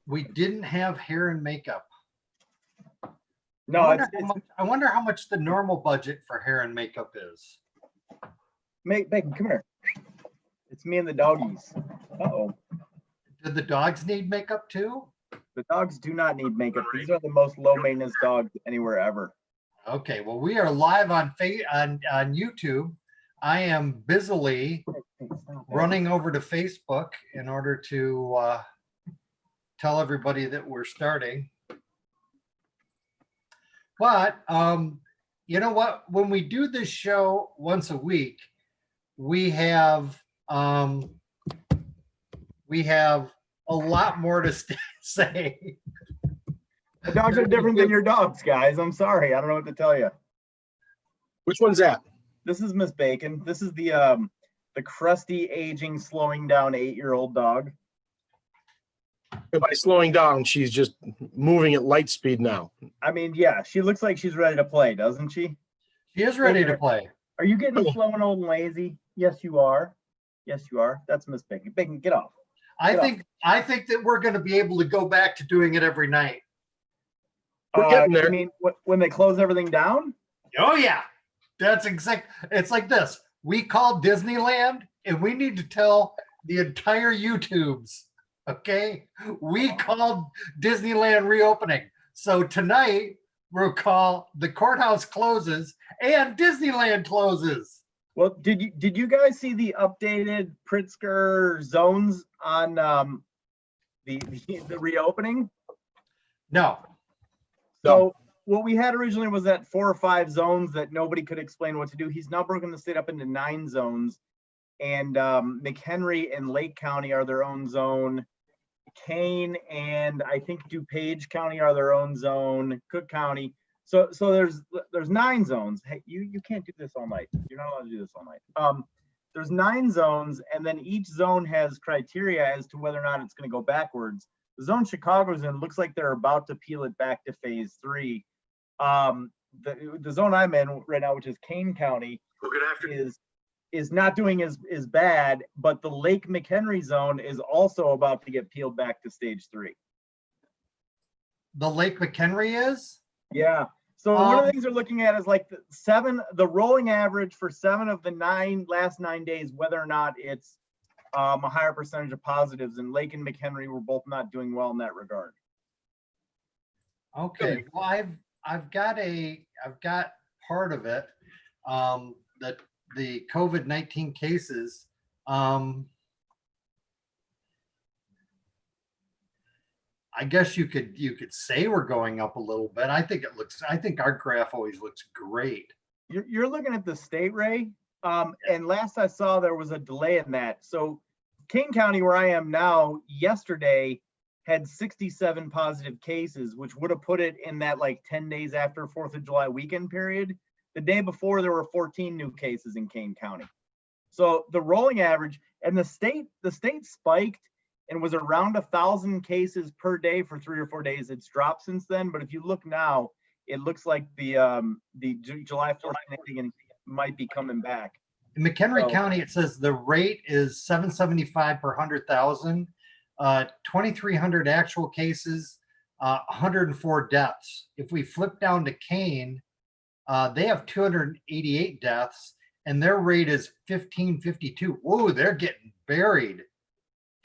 we didn't have hair and makeup. No, I wonder how much the normal budget for hair and makeup is. Bacon, come here. It's me and the doggies. Uh-oh. Do the dogs need makeup too? The dogs do not need makeup. These are the most low maintenance dogs anywhere ever. Okay, well, we are live on YouTube. I am busily running over to Facebook in order to tell everybody that we're starting. But you know what? When we do this show once a week, we have a lot more to say. The dogs are different than your dogs, guys. I'm sorry. I don't know what to tell you. Which one's that? This is Miss Bacon. This is the crusty, aging, slowing down 8-year-old dog. And by slowing down, she's just moving at light speed now. I mean, yeah, she looks like she's ready to play, doesn't she? She is ready to play. Are you getting slow and old and lazy? Yes, you are. Yes, you are. That's Miss Bacon. Bacon, get off. I think that we're going to be able to go back to doing it every night. We're getting there. I mean, when they close everything down? Oh yeah, that's exact. It's like this. We call Disneyland, and we need to tell the entire YouTubes. Okay, we called Disneyland reopening. So tonight we'll call the courthouse closes and Disneyland closes. Well, did you guys see the updated Pritzker zones on the reopening? No. So what we had originally was that 4 or 5 zones that nobody could explain what to do. He's now broken the state up into 9 zones, and McHenry and Lake County are their own zone. Kane and I think DuPage County are their own zone. Cook County. So there's 9 zones. Hey, you can't do this all night. You're not allowed to do this all night. There's 9 zones, and then each zone has criteria as to whether or not it's going to go backwards. The zone Chicago's in looks like they're about to peel it back to phase 3. The zone I'm in right now, which is Kane County, is not doing as bad, but the Lake McHenry zone is also about to get peeled back to stage 3. The Lake McHenry is? Yeah. So one of the things they're looking at is like the rolling average for 7 of the last 9 days, whether or not it's a higher percentage of positives, and Lake and McHenry were both not doing well in that regard. Okay. Well, I've got part of it that the COVID-19 cases. I guess you could say we're going up a little bit. I think our graph always looks great. You're looking at the state, Ray. And last I saw, there was a delay in that. So King County, where I am now, yesterday had 67 positive cases, which would have put it in that like 10 days after 4th of July weekend period. The day before, there were 14 new cases in Kane County. So the rolling average, and the state spiked and was around 1,000 cases per day for 3 or 4 days. It's dropped since then, but if you look now, it looks like the July 14th might be coming back. In McHenry County, it says the rate is 775 per 100,000, 2,300 actual cases, 104 deaths. If we flip down to Kane, they have 288 deaths, and their rate is 1552. Whoa, they're getting buried.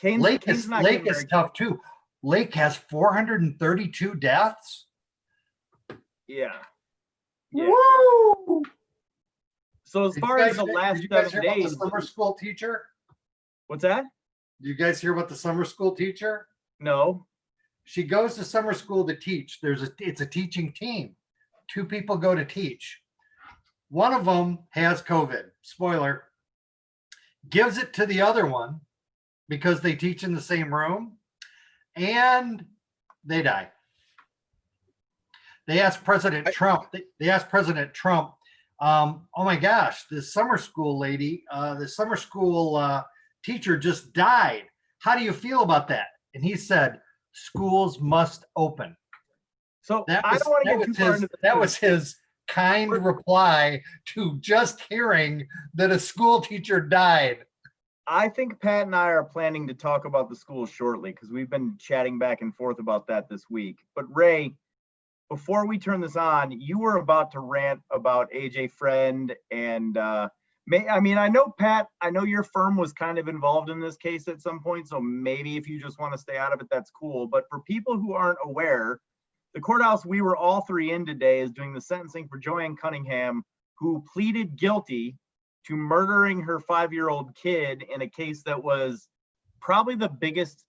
Lake is tough too. Lake has 432 deaths. Yeah. Woo! So as far as the last 7 days, the summer school teacher. What's that? Do you guys hear about the summer school teacher? No. She goes to summer school to teach. It's a teaching team. 2 people go to teach. One of them has COVID. Spoiler. Gives it to the other one because they teach in the same room, and they die. They asked President Trump. Oh my gosh, this summer school lady, the summer school teacher just died. How do you feel about that? And he said, schools must open. So I don't want to get too far into this. That was his kind reply to just hearing that a school teacher died. I think Pat and I are planning to talk about the school shortly because we've been chatting back and forth about that this week. But Ray, before we turn this on, you were about to rant about AJ Friend and I know Pat, I know your firm was kind of involved in this case at some point, so maybe if you just want to stay out of it, that's cool. But for people who aren't aware, the courthouse we were all three in today is doing the sentencing for Joanne Cunningham, who pleaded guilty to murdering her 5-year-old kid in a case that was probably the biggest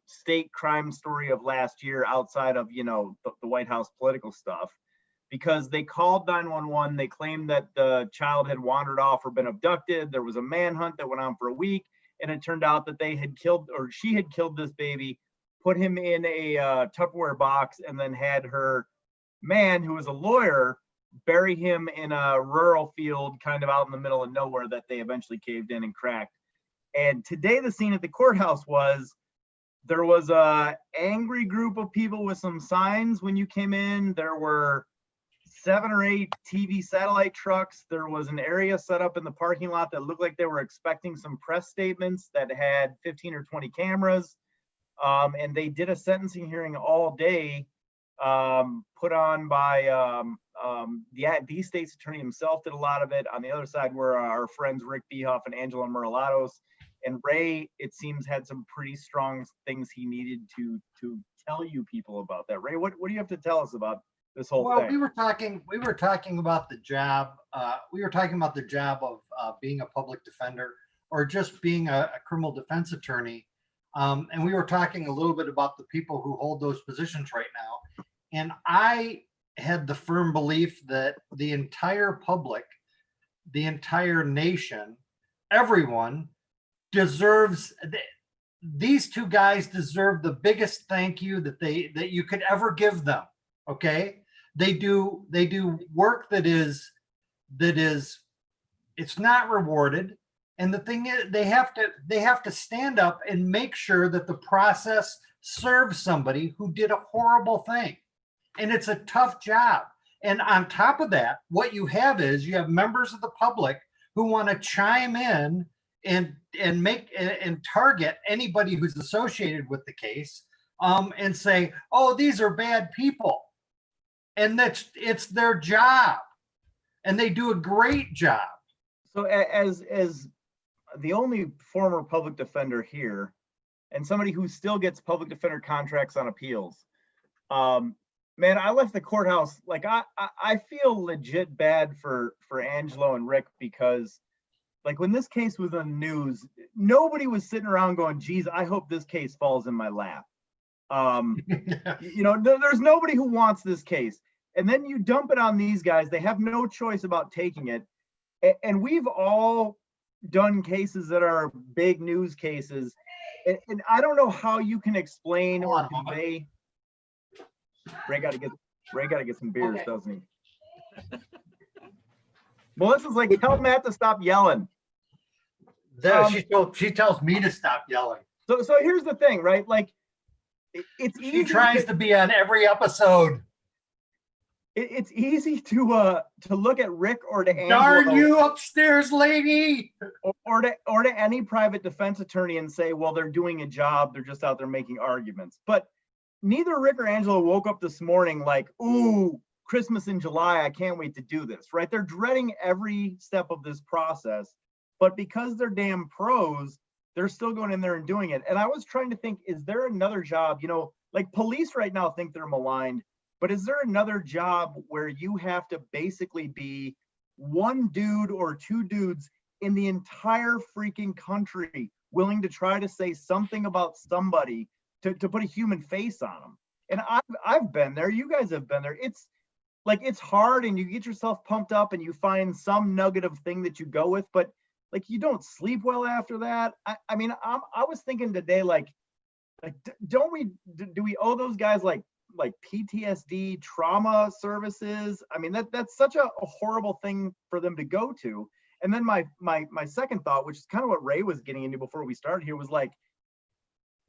state crime story of last year outside of, the White House political stuff, because they called 911. They claimed that the child had wandered off or been abducted. There was a manhunt that went on for a week, and it turned out that she had killed this baby, put him in a Tupperware box, and then had her man, who was a lawyer, bury him in a rural field kind of out in the middle of nowhere that they eventually caved in and cracked. And today the scene at the courthouse there was a angry group of people with some signs when you came in. There were 7 or 8 TV satellite trucks. There was an area set up in the parking lot that looked like they were expecting some press statements that had 15 or 20 cameras. And they did a sentencing hearing all day, put on by the state's attorney himself did a lot of it. On the other side were our friends Rick Behoff and Angela Muralatos. And Ray, it seems, had some pretty strong things he needed to tell you people about that. Ray, what do you have to tell us about this whole thing? We were talking about the job. We were talking about the job of being a public defender or just being a criminal defense attorney. And we were talking a little bit about the people who hold those positions right now. And I had the firm belief that the entire public, the entire nation, everyone deserves, these two guys deserve the biggest thank you that you could ever give them. Okay. They do work that is, it's not rewarded. And the thing is, they have to stand up and make sure that the process serves somebody who did a horrible thing. And it's a tough job. And on top of that, what you have members of the public who want to chime in and target anybody who's associated with the case, and say, oh, these are bad people. And it's their job. And they do a great job. So as the only former public defender here, and somebody who still gets public defender contracts on appeals, man, I left the courthouse like I feel legit bad for Angelo and Rick, because like when this case was on the news, nobody was sitting around going, geez, I hope this case falls in my lap. There's nobody who wants this case. And then you dump it on these guys. They have no choice about taking it. And we've all done cases that are big news cases. And I don't know how you can explain or convey. Ray got to get some beers, okay, doesn't he? Melissa's like, tell Matt to stop yelling. She tells me to stop yelling. So here's the thing, right? Like, it's easy. She tries to be on every episode. It's easy to look at Rick or to Angelo, darn you upstairs lady, or to any private defense attorney and say, well, they're doing a job, they're just out there making arguments. But neither Rick or Angelo woke up this morning like, ooh, Christmas in July, I can't wait to do this, right? They're dreading every step of this process, but because they're damn pros, they're still going in there and doing it. And I was trying to think, is there another job, like police right now think they're maligned, but is there another job where you have to basically be one dude or two dudes in the entire freaking country willing to try to say something about somebody to put a human face on them? And I've been there. You guys have been there. It's like, it's hard and you get yourself pumped up and you find some nugget of thing that you go with, but like you don't sleep well after that. I mean, I was thinking today, do we owe those guys like PTSD trauma services? I mean, that's such a horrible thing for them to go to. And then my second thought, which is kind of what Ray was getting into before we started here, was like,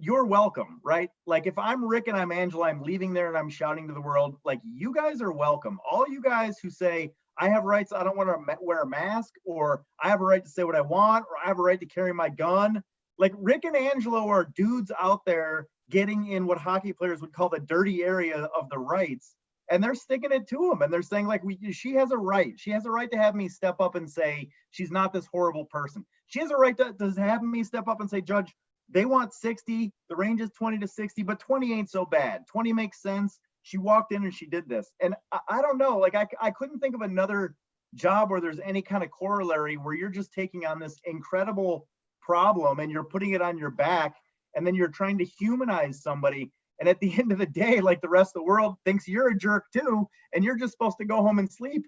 you're welcome, right? Like if I'm Rick and I'm Angela, I'm leaving there and I'm shouting to the world, like, you guys are welcome. All you guys who say, I have rights. I don't want to wear a mask, or I have a right to say what I want, or I have a right to carry my gun. Like Rick and Angelo are dudes out there getting in what hockey players would call the dirty area of the rights. And they're sticking it to him. And they're saying like, she has a right. She has a right to have me step up and say, she's not this horrible person. She has a right to have me step up and say, Judge, they want 60. The range is 20 to 60, but 20 ain't so bad. 20 makes sense. She walked in and she did this. And I don't know, like I couldn't think of another job where there's any kind of corollary where you're just taking on this incredible problem and you're putting it on your back, and then you're trying to humanize somebody. And at the end of the day, like the rest of the world thinks you're a jerk too, and you're just supposed to go home and sleep.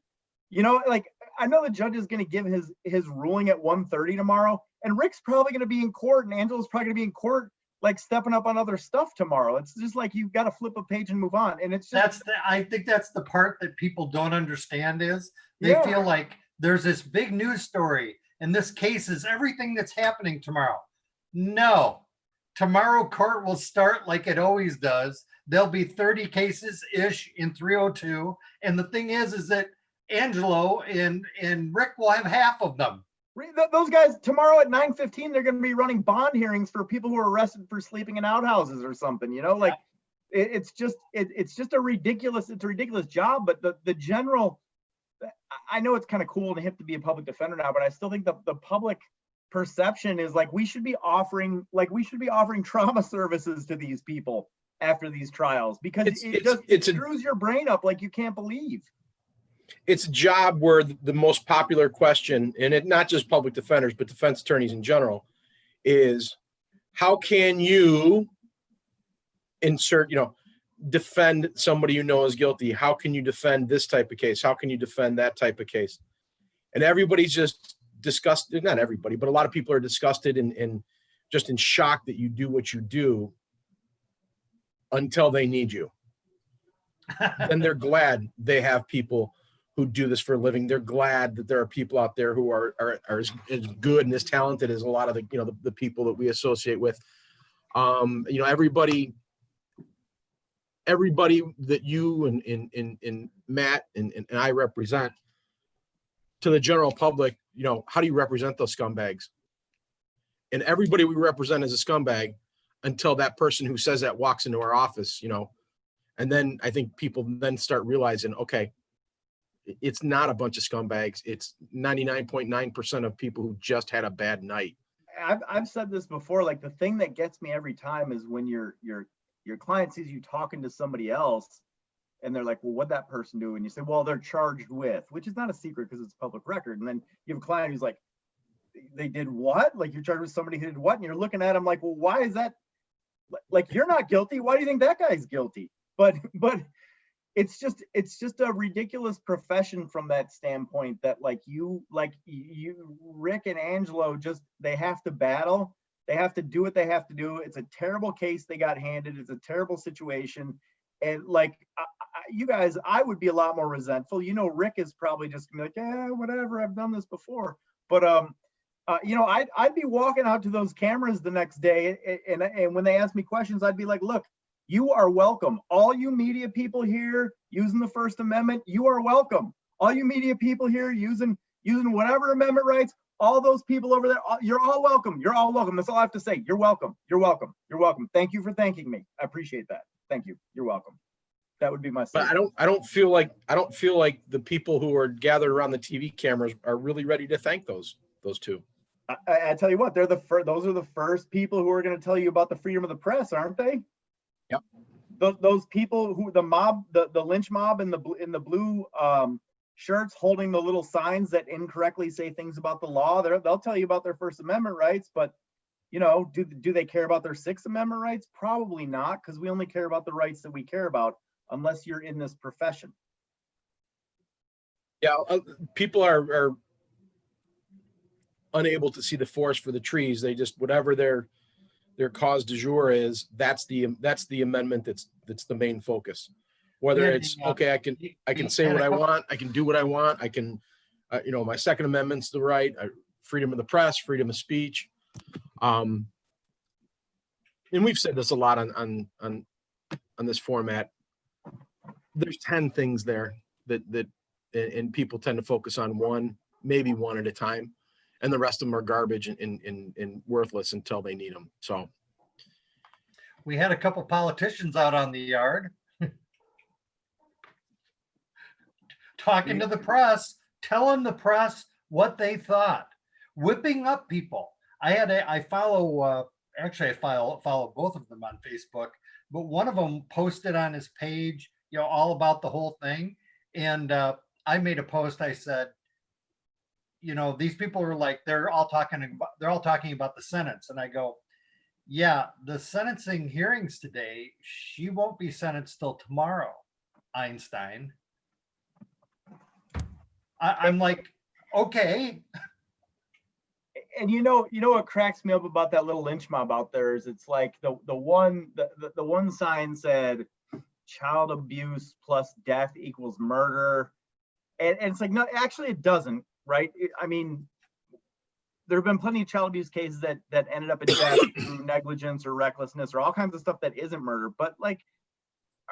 You know, like I know the judge is going to give his ruling at 1:30 tomorrow, and Rick's probably going to be in court, and Angelo's probably going to be in court, like stepping up on other stuff tomorrow. It's just like you've got to flip a page and move on. And it's just I think that's the part that people don't understand is they feel like there's this big news story and this case is everything that's happening tomorrow. No, tomorrow court will start like it always does. There'll be 30 cases ish in 302. And the thing is that Angelo and Rick will have half of them. Those guys tomorrow at 9:15, they're going to be running bond hearings for people who are arrested for sleeping in outhouses or something. You know, like it's just a ridiculous job. But the general, I know it's kind of cool and hip to be a public defender now, but I still think the public perception is like we should be offering trauma services to these people after these trials, because it screws your brain up like you can't believe. It's a job where the most popular question, and it not just public defenders, but defense attorneys in general, is how can you defend somebody you know is guilty? How can you defend this type of case? How can you defend that type of case? And everybody's just disgusted. Not everybody, but a lot of people are disgusted and just in shock that you do what you do until they need you. Then they're glad they have people who do this for a living. They're glad that there are people out there who are as good and as talented as a lot of the people that we associate with. Everybody that you and Matt and I represent, to the general public, how do you represent those scumbags? And everybody we represent is a scumbag until that person who says that walks into our office, and then I think people then start realizing, okay, it's not a bunch of scumbags. It's 99.9% of people who just had a bad night. I've said this before, like the thing that gets me every time is when your client sees you talking to somebody else and they're like, well, what'd that person do? And you say, well, they're charged with, which is not a secret because it's public record. And then you have a client who's like, they did what? Like you're charged with somebody who did what? And you're looking at them like, well, why is that? Like, you're not guilty. Why do you think that guy's guilty? But it's just a ridiculous profession from that standpoint that you, Rick and Angelo, they have to battle. They have to do what they have to do. It's a terrible case they got handed. It's a terrible situation. And you guys, I would be a lot more resentful. Rick is probably just gonna be like, yeah, whatever, I've done this before. But I'd be walking out to those cameras the next day, and when they ask me questions, I'd be like, look, you are welcome. All you media people here using the First Amendment, you are welcome. All you media people here using whatever amendment rights, all those people over there, you're all welcome. You're all welcome. That's all I have to say. You're welcome. You're welcome. You're welcome. Thank you for thanking me. I appreciate that. Thank you. You're welcome. That would be my statement. But I don't feel like the people who are gathered around the TV cameras are really ready to thank those two. I tell you what, those are the first people who are going to tell you about the freedom of the press, aren't they? Yep. Those people who the mob, the lynch mob in the blue shirts holding the little signs that incorrectly say things about the law, they'll tell you about their First Amendment rights, but do they care about their Sixth Amendment rights? Probably not, because we only care about the rights that we care about unless you're in this profession. Yeah, people are unable to see the forest for the trees. They just, whatever their cause du jour is, that's the amendment that's the main focus. Whether it's okay, I can say what I want, I can do what I want, I can my Second Amendment's the right, freedom of the press, freedom of speech. And we've said this a lot on this format. There's 10 things there that and people tend to focus on one, maybe one at a time, and the rest of them are garbage and worthless until they need them. So We had a couple politicians out on the yard talking to the press, telling the press what they thought, whipping up people. I follow both of them on Facebook, but one of them posted on his page, all about the whole thing. And I made a post. I said, these people are like, they're all talking about the sentence. And I go, yeah, the sentencing hearings today, she won't be sentenced till tomorrow, Einstein. I'm like, okay. And what cracks me up about that little lynch mob out there is it's like the one sign said child abuse plus death equals murder. And it's like, no, actually it doesn't, right? I mean, there have been plenty of child abuse cases that ended up in death through negligence or recklessness or all kinds of stuff that isn't murder. But like,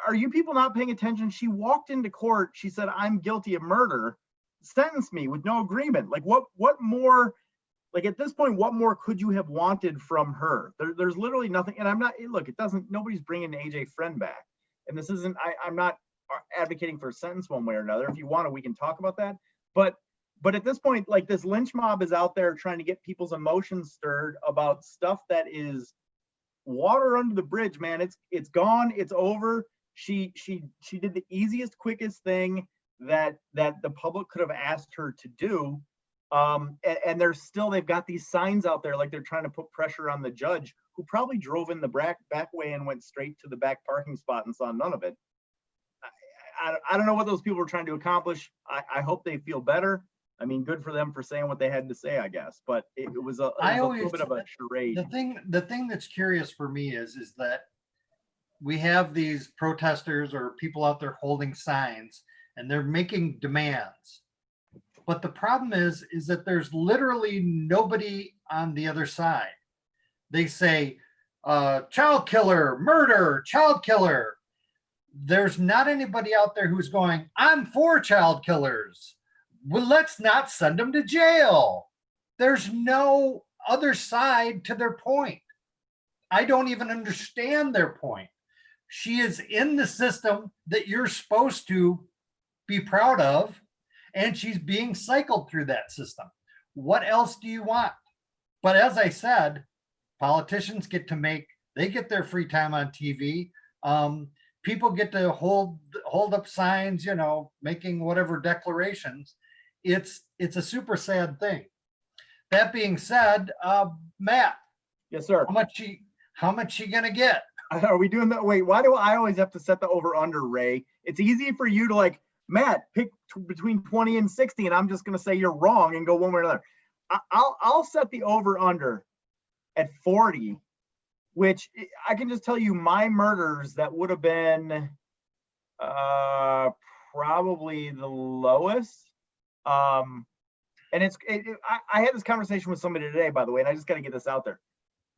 are you people not paying attention? She walked into court, she said, I'm guilty of murder, sentence me with no agreement. Like what more, like at this point, what more could you have wanted from her? There's literally nothing. And nobody's bringing AJ Friend back. And this isn't, I'm not advocating for a sentence one way or another. If you want to, we can talk about that. But at this point, like this lynch mob is out there trying to get people's emotions stirred about stuff that is water under the bridge, man. It's gone. It's over. She did the easiest, quickest thing that the public could have asked her to do. And they've got these signs out there like they're trying to put pressure on the judge, who probably drove in the back way and went straight to the back parking spot and saw none of it. I don't know what those people were trying to accomplish. I hope they feel better. I mean, good for them for saying what they had to say, I guess. But it was a little bit of a charade. The thing that's curious for me is that we have these protesters or people out there holding signs and they're making demands. But the problem is that there's literally nobody on the other side. They say, child killer, murder, child killer. There's not anybody out there who's going, I'm for child killers. Well, let's not send them to jail. There's no other side to their point. I don't even understand their point. She is in the system that you're supposed to be proud of, and she's being cycled through that system. What else do you want? But as I said, politicians get their free time on TV. People get to hold up signs, making whatever declarations. It's a super sad thing. That being said, Matt. Yes, sir. How much she gonna get? Are we doing that? Wait, why do I always have to set the over under, Ray? It's easy for you to like, Matt, pick between 20 and 60, and I'm just gonna say you're wrong and go one way or another. I'll set the over under at 40, which I can just tell you my murders that would have been probably the lowest. And I had this conversation with somebody today, by the way, and I just got to get this out there.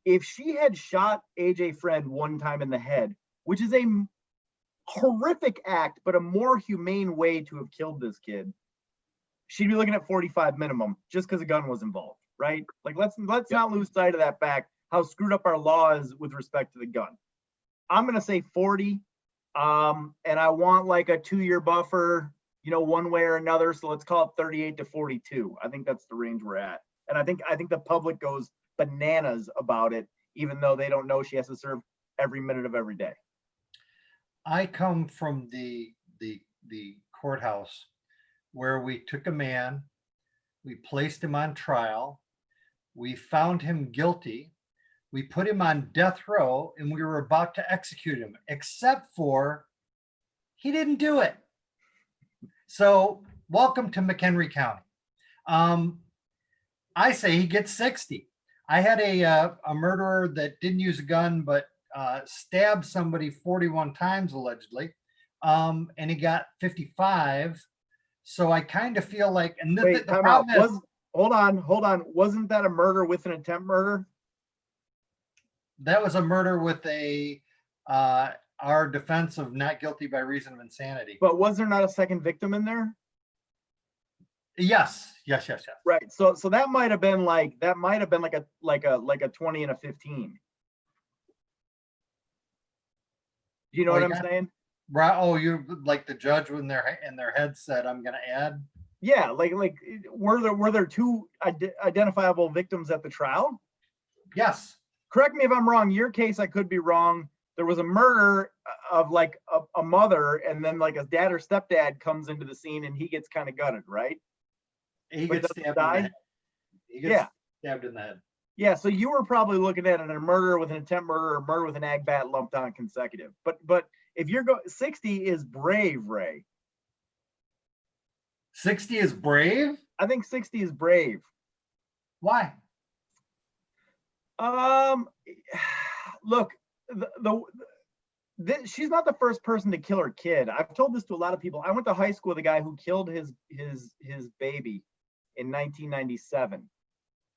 If she had shot AJ Friend one time in the head, which is a horrific act, but a more humane way to have killed this kid, she'd be looking at 45 minimum just because a gun was involved, right? Like let's not lose sight of that fact, how screwed up our law is with respect to the gun. I'm gonna say 40, and I want like a 2-year buffer, one way or another. So let's call it 38 to 42. I think that's the range we're at, and I think the public goes bananas about it, even though they don't know she has to serve every minute of every day. I come from the courthouse where we took a man, we placed him on trial, we found him guilty, we put him on death row, and we were about to execute him, except for he didn't do it. So welcome to McHenry County. I say he gets 60. I had a murderer that didn't use a gun, but stabbed somebody 41 times allegedly, and he got 55. So I kind of feel like, and the problem is, hold on. Wasn't that a murder with an attempt murder? That was a murder with our defense of not guilty by reason of insanity. But was there not a second victim in there? Yes. Right. So that might have been like a 20 and a 15. Do you know Oh, what you I'm got- saying? Right. Oh, you like the judge when they're in their head said, I'm going to add. Yeah, like were there two identifiable victims at the trial? Yes. Correct me if I'm wrong. Your case, I could be wrong. There was a murder of like a mother, and then like a dad or stepdad comes into the scene, and he gets kind of gutted, right? He But gets doesn't stabbed in the die? head. He gets Yeah. stabbed in the head. Yeah, so you were probably looking at a murder with an attempt murder or murder with an ag bat lumped on consecutive. But if you're 60 is brave, Ray. 60 is brave? I think 60 is brave. Why? Look, she's not the first person to kill her kid. I've told this to a lot of people. I went to high school with a guy who killed his baby in 1997.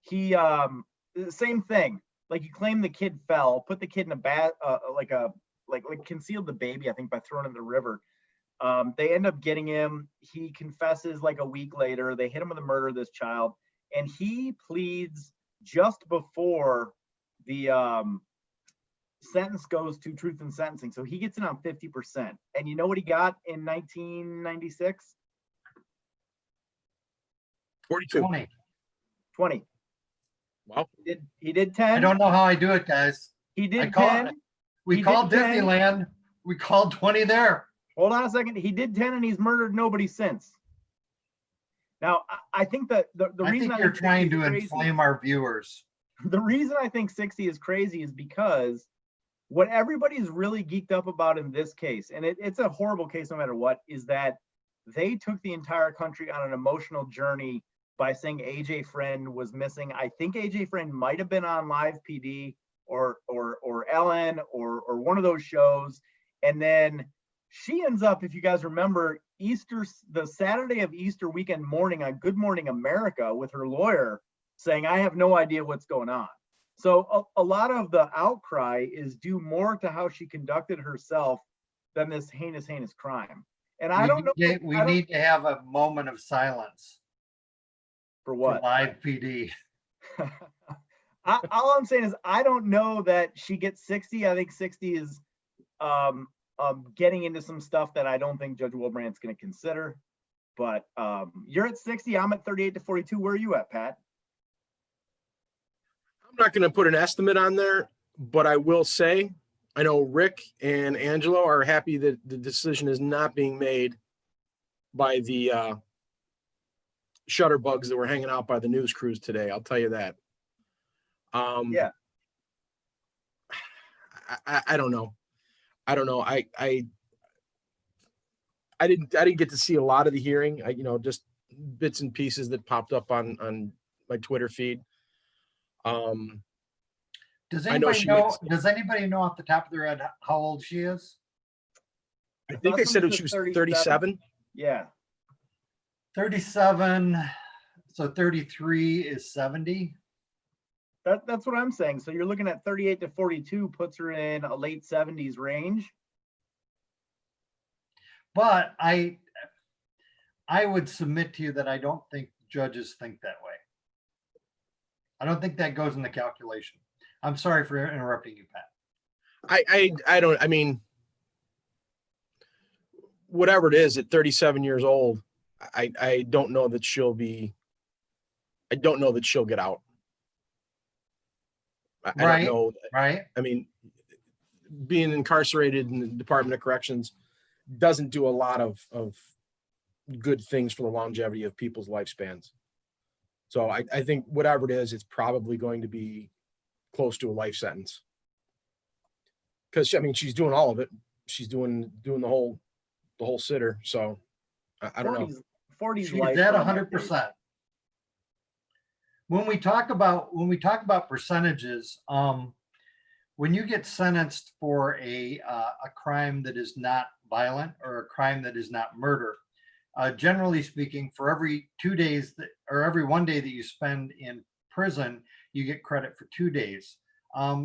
He same thing. Like, he claimed the kid fell, put the kid in a bat, like concealed the baby, I think, by throwing it in the river. They end up getting him. He confesses like a week later. They hit him with the murder of this child, and he pleads just before the sentence goes to truth in sentencing. So he gets in on 50%. And you know what he got in 1996? 42. 20. Wow. He did 10. I don't know how I do it, guys. He did call- 10. We He called did 10. Disneyland. We called 20 there. Hold on a second. He did 10 and he's murdered nobody since. Now, I think that the I reason think you're 60 trying is to crazy- inflame our viewers. The reason I think 60 is crazy is because what everybody's really geeked up about in this case, and it's a horrible case no matter what, is that they took the entire country on an emotional journey by saying AJ Friend was missing. I think AJ Friend might have been on Live PD or Ellen or one of those shows. And then she ends up, if you guys remember, the Saturday of Easter weekend morning on Good Morning America with her lawyer saying, I have no idea what's going on. So a lot of the outcry is due more to how she conducted herself than this heinous crime. And I don't know. We need to have a moment of silence for for what. Live PD. All I'm saying is I don't know that she gets 60. I think 60 is getting into some stuff that I don't think Judge Wilbrandt's going to consider. But you're at 60. I'm at 38 to 42. Where are you at, Pat? I'm not going to put an estimate on there, but I will say, I know Rick and Angelo are happy that the decision is not being made by the shutterbugs that were hanging out by the news crews today. I'll tell you that. Yeah. I don't know. I don't know. I didn't get to see a lot of the hearing. Just bits and pieces that popped up on my Twitter feed. Does I know anybody she know? makes- Does anybody know off the top of their head how old she is? I think they said she was 37. Yeah. 37. So 33 is 70. That's what I'm saying. So you're looking at 38 to 42 puts her in a late 70s range. But I would submit to you that I don't think judges think that way. I don't think that goes in the calculation. I'm sorry for interrupting you, Pat. I don't, I mean, whatever it is at 37 years old, I don't know that she'll get out. I Right, don't know. right? I mean, being incarcerated in the Department of Corrections doesn't do a lot of good things for the longevity of people's lifespans. So I think whatever it is, it's probably going to be close to a life sentence. Because I mean, she's doing all of it. She's doing the whole sitter. So I don't know. 40s She's life. at 100%. When we talk about percentages, when you get sentenced for a crime that is not violent or a crime that is not murder, generally speaking, for every 2 days or every 1 day that you spend in prison, you get credit for 2 days.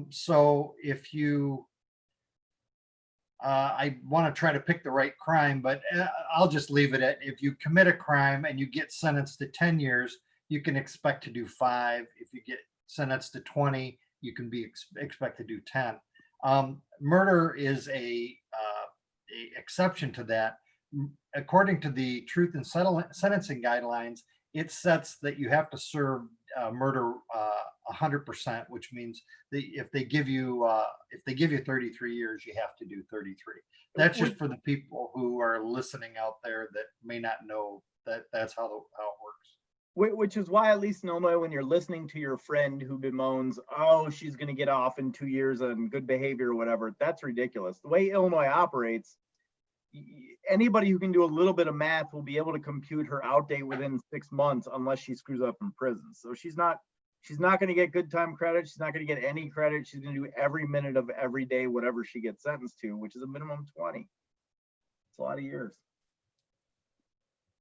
So if you I want to try to pick the right crime, but I'll just leave it at, if you commit a crime and you get sentenced to 10 years, you can expect to do 5. If you get sentenced to 20, you can be expect to do 10. Murder is a exception to that. According to the Truth in Sentencing Guidelines, it sets that you have to serve murder 100%, which means that if they give you 33 years, you have to do 33. That's just for the people who are listening out there that may not know that that's how it works. Which is why, at least in Illinois, when you're listening to your friend who bemoans, oh, she's going to get off in 2 years on good behavior or whatever, that's ridiculous. The way Illinois operates, anybody who can do a little bit of math will be able to compute her out date within 6 months unless she screws up in prison. So she's not going to get good time credit. She's not going to get any credit. She's going to do every minute of every day, whatever she gets sentenced to, which is a minimum 20. It's a lot of years.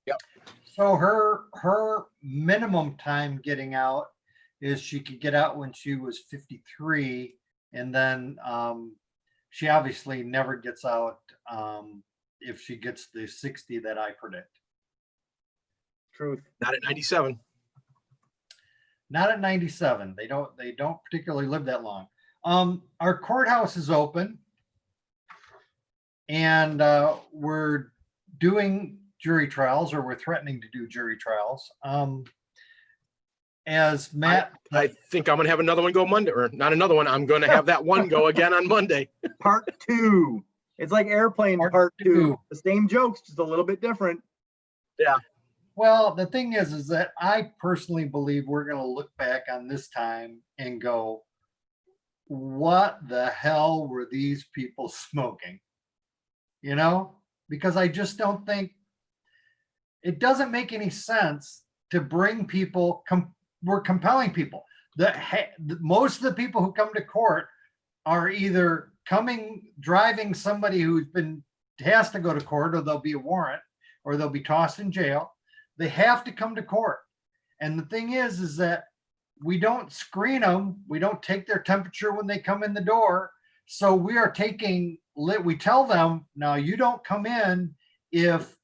Yep. So her minimum time getting out is she could get out when she was 53, and then she obviously never gets out if she gets the 60 that I predict. Truth. Not at 97. Not at 97. They don't particularly live that long. Our courthouse is open, and we're doing jury trials, or we're threatening to do jury trials. As Matt, I think I'm going to have another one go Monday, or not another one. I'm going to have that one go again on Monday. Part 2. It's like Airplane Part 2. The same jokes, just a little bit different. Yeah. Well, the thing is that I personally believe we're going to look back on this time and go, what the hell were these people smoking? You know, because I just don't think it doesn't make any sense to bring people. We're compelling people. Most of the people who come to court are either driving somebody who's has to go to court, or there'll be a warrant, or they'll be tossed in jail. They have to come to court. And the thing is that we don't screen them. We don't take their temperature when they come in the door. So we tell them, now you don't come in if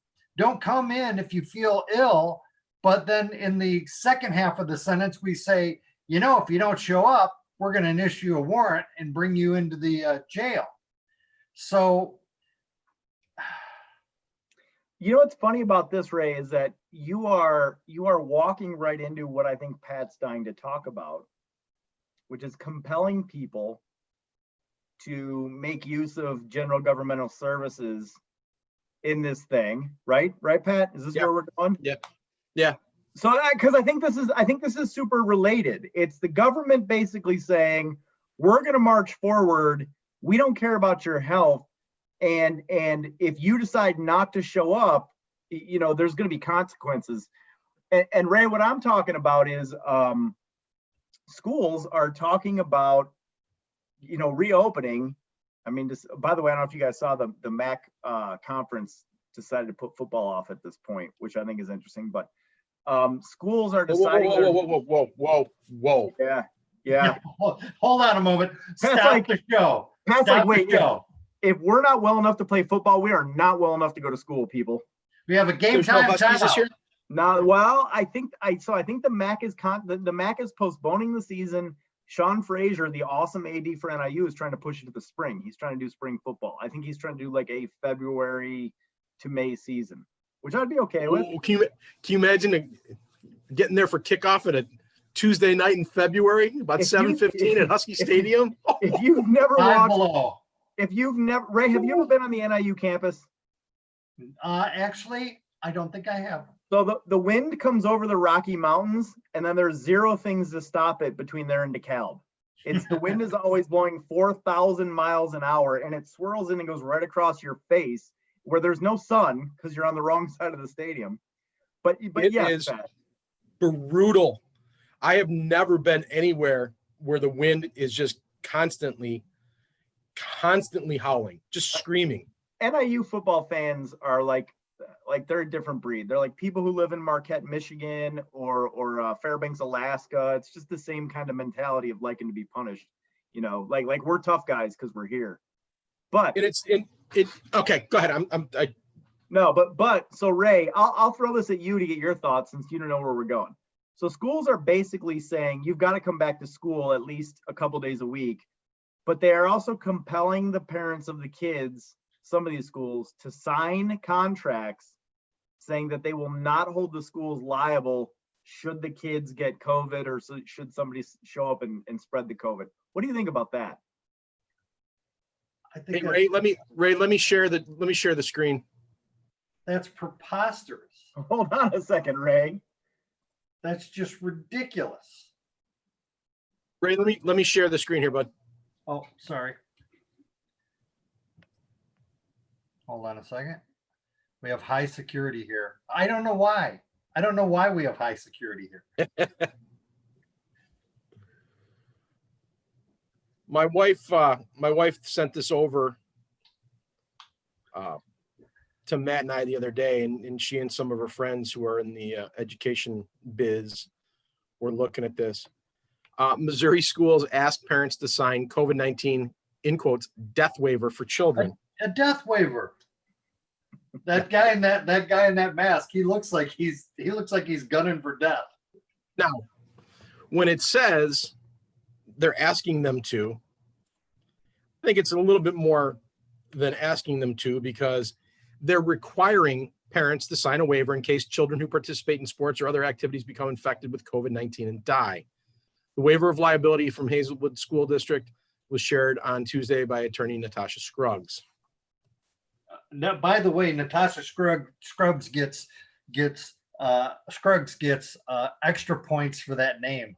you feel ill. But then in the second half of the sentence, we say, if you don't show up, we're going to issue a warrant and bring you into the jail. So, what's funny about this, Ray, is that you are walking right into what I think Pat's dying to talk about, which is compelling people to make use of general governmental services in this thing, right? Right, Pat? Is this where we're going? Yeah. So, because I think this is super related. It's the government basically saying, we're going to march forward. We don't care about your health. And if you decide not to show up, there's going to be consequences. And Ray, what I'm talking about is schools are talking about, reopening. I mean, by the way, I don't know if you guys saw the MAC conference decided to put football off at this point, which I think is interesting. But schools are deciding. Whoa. Yeah. Hold on a moment. Stop the show. Pat's Stop like, wait, the show. If we're not well enough to play football, we are not well enough to go to school, people. We have a game time this year. No, well, I think the MAC is the MAC is postponing the season. Sean Frazier, the awesome AD for NIU, is trying to push it to the spring. He's trying to do spring football. I think he's trying to do like a February to May season, which I'd be okay with. Can you imagine getting there for kickoff at a Tuesday night in February, about 7:15 at Husky Stadium? If you've never watched, Ray, have you ever been on the NIU campus? Actually, I don't think I have. So the wind comes over the Rocky Mountains, and then there's zero things to stop it between there and DeKalb. The wind is always blowing 4,000 miles an hour, and it swirls in and goes right across your face, where there's no sun because you're on the wrong side of the stadium. But it is brutal. I have never been anywhere where the wind is just constantly howling, just screaming. NIU football fans are like they're a different breed. They're like people who live in Marquette, Michigan, or Fairbanks, Alaska. It's just the same kind of mentality of liking to be punished. Like we're tough guys because we're here. But Okay, go ahead. No, but so Ray, I'll throw this at you to get your thoughts since you don't know where we're going. So schools are basically saying you've got to come back to school at least a couple days a week, but they are also compelling the parents of the kids, some of these schools, to sign contracts saying that they will not hold the schools liable should the kids get COVID or should somebody show up and spread the COVID. What do you think about that? I think Hey, let me share the screen. that's preposterous. Hold on a second, Ray. That's just ridiculous. Ray, let me share the screen here, bud. Oh, sorry. Hold on a second. We have high security here. I don't know why. I don't know why we have high security here. My wife sent this over to Matt and I the other day, and she and some of her friends who are in the education biz were looking at this. Missouri schools ask parents to sign COVID-19 in quotes death waiver for children. A death waiver. That guy in that mask, he looks like he's gunning for death. Now, when it says they're asking them to, I think it's a little bit more than asking them to, because they're requiring parents to sign a waiver in case children who participate in sports or other activities become infected with COVID-19 and die. The waiver of liability from Hazelwood School District was shared on Tuesday by attorney Natasha Scruggs. Now, by the way, Natasha Scruggs gets extra points for that name.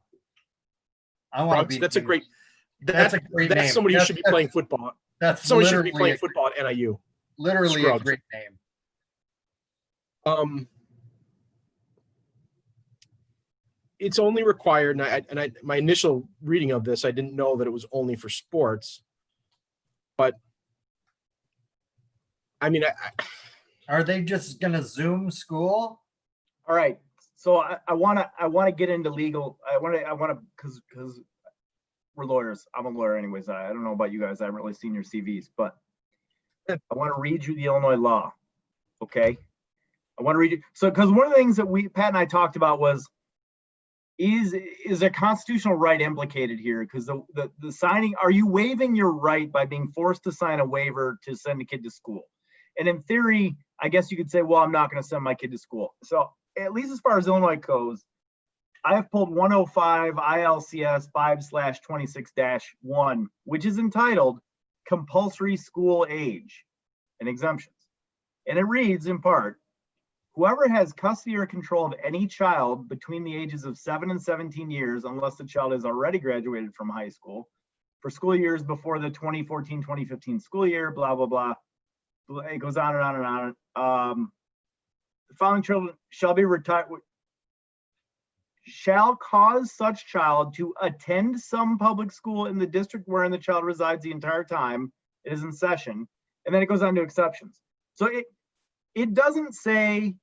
I want to be. That's a great name. That's somebody who should be playing football. That's somebody should be playing football at NIU. Literally Scruggs. a great name. It's only required, and my initial reading of this, I didn't know that it was only for sports, but I mean, are they just gonna Zoom school? All right. So I want to get into legal. I want to because we're lawyers. I'm a lawyer anyways. I don't know about you guys. I haven't really seen your CVs, but I want to read you the Illinois law. Okay. I want to read you. So, because one of the things that Pat and I talked about was, is a constitutional right implicated here? Because the signing, are you waiving your right by being forced to sign a waiver to send a kid to school? And in theory, I guess you could say, well, I'm not going to send my kid to school. So at least as far as Illinois goes, I have pulled 105 ILCS 5/26-1, which is entitled Compulsory School Age and Exemptions. And it reads in part, whoever has custody or control of any child between the ages of 7 and 17 years, unless the child has already graduated from high school, for school years before the 2014-2015 school year, blah, blah, blah. It goes on and on and on. The following children shall be retired, shall cause such child to attend some public school in the district wherein the child resides the entire time it is in session. And then it goes on to exceptions. So it doesn't say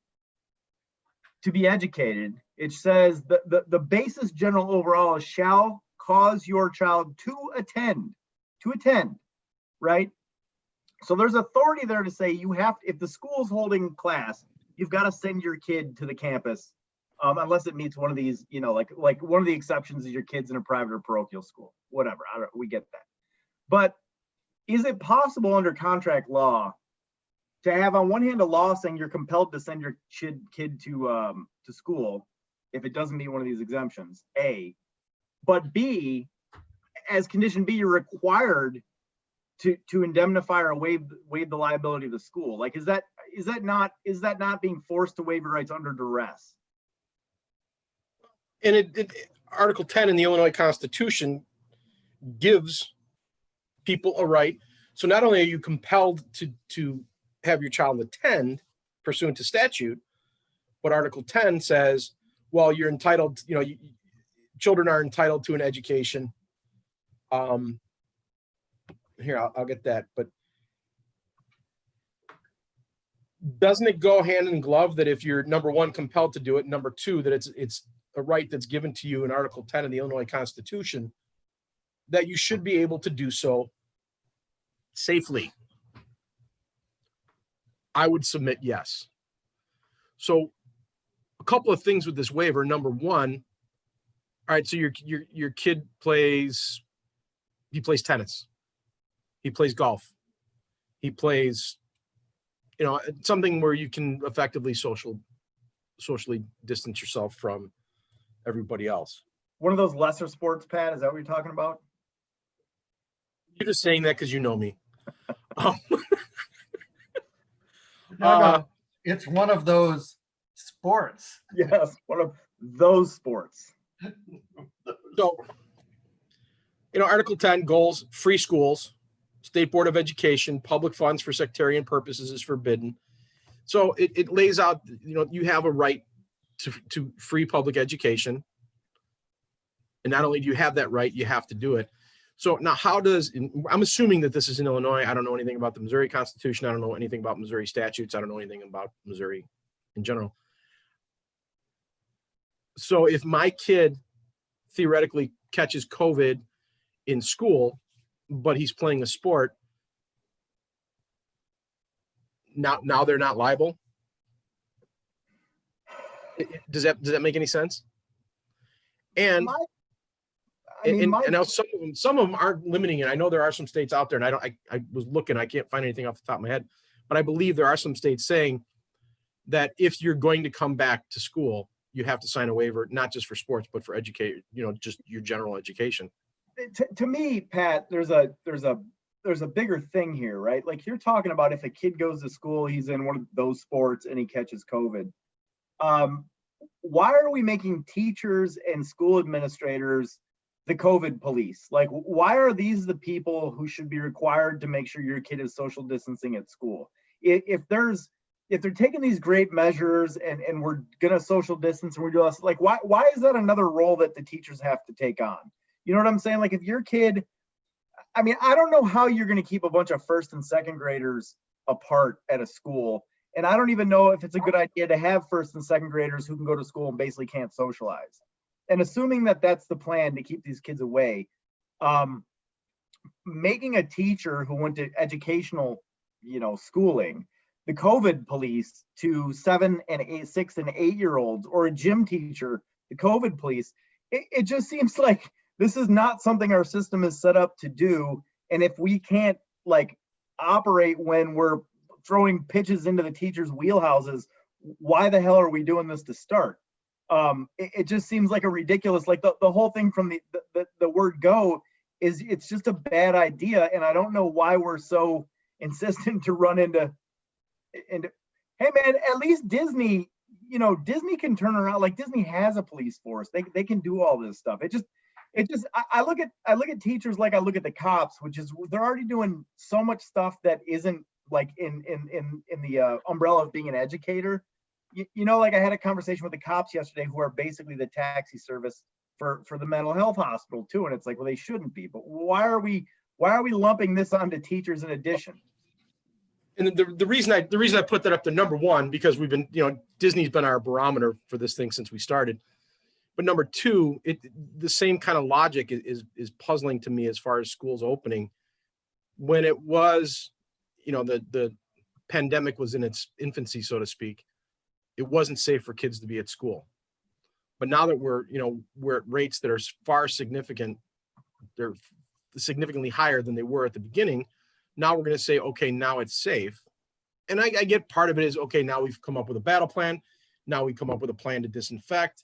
to be educated. It says the basis general overall is shall cause your child to attend, right? So there's authority there to say you have, if the school's holding class, you've got to send your kid to the campus, unless it meets one of these, like one of the exceptions is your kid's in a private or parochial school, whatever. We get that. But is it possible under contract law to have on one hand a law saying you're compelled to send your kid to school if it doesn't meet one of these exemptions, A, but B, as condition B, you're required to indemnify or waive the liability of the school? Like, is that not being forced to waive your rights under duress? And Article 10 in the Illinois Constitution gives people a right. So not only are you compelled to have your child attend pursuant to statute, but Article 10 says, well, you're entitled, children are entitled to an education. Here, I'll get that, but doesn't it go hand in glove that if you're, number one, compelled to do it, number two, that it's a right that's given to you in Article 10 of the Illinois Constitution, that you should be able to do so safely? I would submit yes. So a couple of things with this waiver. Number one, all right, so your kid plays tennis. He plays golf. He plays, something where you can effectively socially distance yourself from everybody else. One of those lesser sports, Pat, is that what you're talking about? You're just saying that because you know me. No, it's one of those sports. Yes, one of those sports. So, Article 10 goals, free schools, State Board of Education, public funds for sectarian purposes is forbidden. So it lays out, you have a right to free public education. And not only do you have that right, you have to do it. So now I'm assuming that this is in Illinois. I don't know anything about the Missouri Constitution. I don't know anything about Missouri statutes. I don't know anything about Missouri in general. So if my kid theoretically catches COVID in school, but he's playing a sport, now they're not liable. Does that make any sense? And and now some of them aren't limiting it. I know there are some states out there, and I was looking, I can't find anything off the top of my head, but I believe there are some states saying that if you're going to come back to school, you have to sign a waiver, not just for sports, but for just your general education. To me, Pat, there's a bigger thing here, right? Like you're talking about if a kid goes to school, he's in one of those sports and he catches COVID. Why are we making teachers and school administrators the COVID police? Like, why are these the people who should be required to make sure your kid is social distancing at school? If they're taking these great measures and we're gonna social distance and we're doing this, like, why is that another role that the teachers have to take on? You know what I'm saying? Like if your kid, I mean, I don't know how you're going to keep a bunch of first and second graders apart at a school. And I don't even know if it's a good idea to have first and second graders who can go to school and basically can't socialize. And assuming that that's the plan to keep these kids away, making a teacher who went to educational, schooling, the COVID police to 7 and 8, 6 and 8 year olds, or a gym teacher, the COVID police, it just seems like this is not something our system is set up to do. And if we can't operate when we're throwing pitches into the teachers' wheelhouses, why the hell are we doing this to start? It just seems like a ridiculous, like the whole thing from the word go is, it's just a bad idea. And I don't know why we're so insistent to run into, hey man, at least Disney, Disney can turn around. Like Disney has a police force. They can do all this stuff. I look at teachers like I look at the cops, which is they're already doing so much stuff that isn't like in the umbrella of being an educator. Like I had a conversation with the cops yesterday who are basically the taxi service for the mental health hospital too. And it's like, well, they shouldn't be, but why are we lumping this onto teachers in addition? And the reason I put that up to number one, because we've been, Disney's been our barometer for this thing since we started. But number two, the same kind of logic is puzzling to me as far as schools opening. When it was, the pandemic was in its infancy, so to speak, it wasn't safe for kids to be at school. But now that we're at rates that are far significant, they're significantly higher than they were at the beginning. Now we're going to say, okay, now it's safe. And I get part of it is, okay, now we've come up with a battle plan. Now we come up with a plan to disinfect.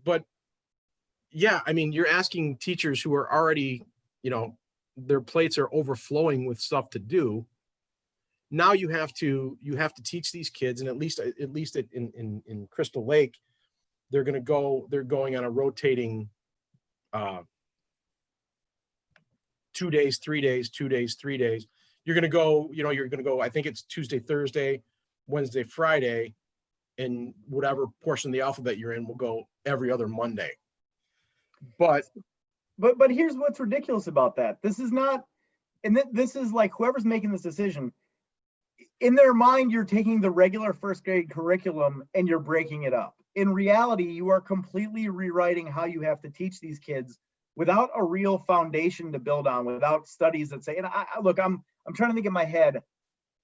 But yeah, I mean, you're asking teachers who are already, their plates are overflowing with stuff to do. Now you have to teach these kids, and at least in Crystal Lake, they're going on a rotating 2 days, 3 days, 2 days, 3 days. You're going to go, I think it's Tuesday, Thursday, Wednesday, Friday, and whatever portion of the alphabet you're in will go every other Monday. But here's what's ridiculous about that. This is not, and this is like whoever's making this decision, in their mind, you're taking the regular first grade curriculum and you're breaking it up. In reality, you are completely rewriting how you have to teach these kids without a real foundation to build on, without studies that say, and I'm trying to think in my head,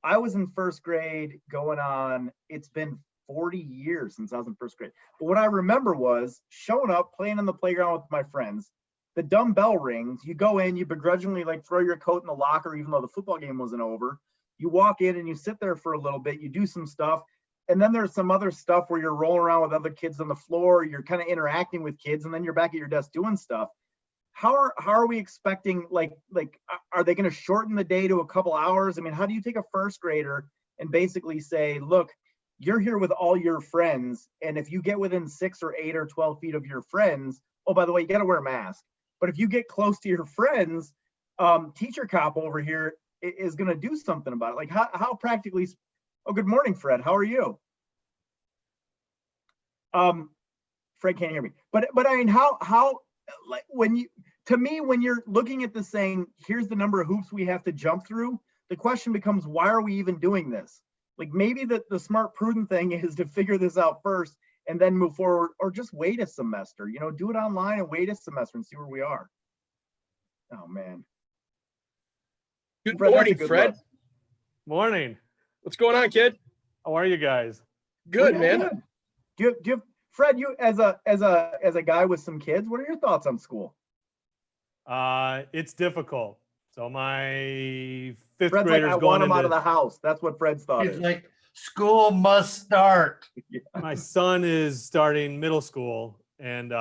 I was in first grade going on, it's been 40 years since I was in first grade. But what I remember was showing up, playing on the playground with my friends. The dumb bell rings. You go in, you begrudgingly like throw your coat in the locker, even though the football game wasn't over. You walk in and you sit there for a little bit, you do some stuff. And then there's some other stuff where you're rolling around with other kids on the floor, you're kind of interacting with kids, and then you're back at your desk doing stuff. How are we expecting, like are they going to shorten the day to a couple hours? I mean, how do you take a first grader and basically say, look, you're here with all your friends, and if you get within 6 or 8 or 12 feet of your friends, oh, by the way, you got to wear a mask. But if you get close to your friends, teacher cop over here is going to do something about it. Like how practically, oh, good morning, Fred. How are you? Fred can't hear me, but I mean, how, like when you're looking at this saying, here's the number of hoops we have to jump through, the question becomes, why are we even doing this? Like maybe the smart, prudent thing is to figure this out first and then move forward, or just wait a semester, do it online and wait a semester and see where we are. Oh man. Good Fred, morning, good Fred. luck. Morning. What's going on, kid? How are you guys? Good, We're man. good. Do you, Fred, you as a guy with some kids, what are your thoughts on school? It's difficult. So my fifth Fred's like, grader's I want going him out of into, the house. That's what Fred's thought He's is. like, school must start. my son is starting middle school, and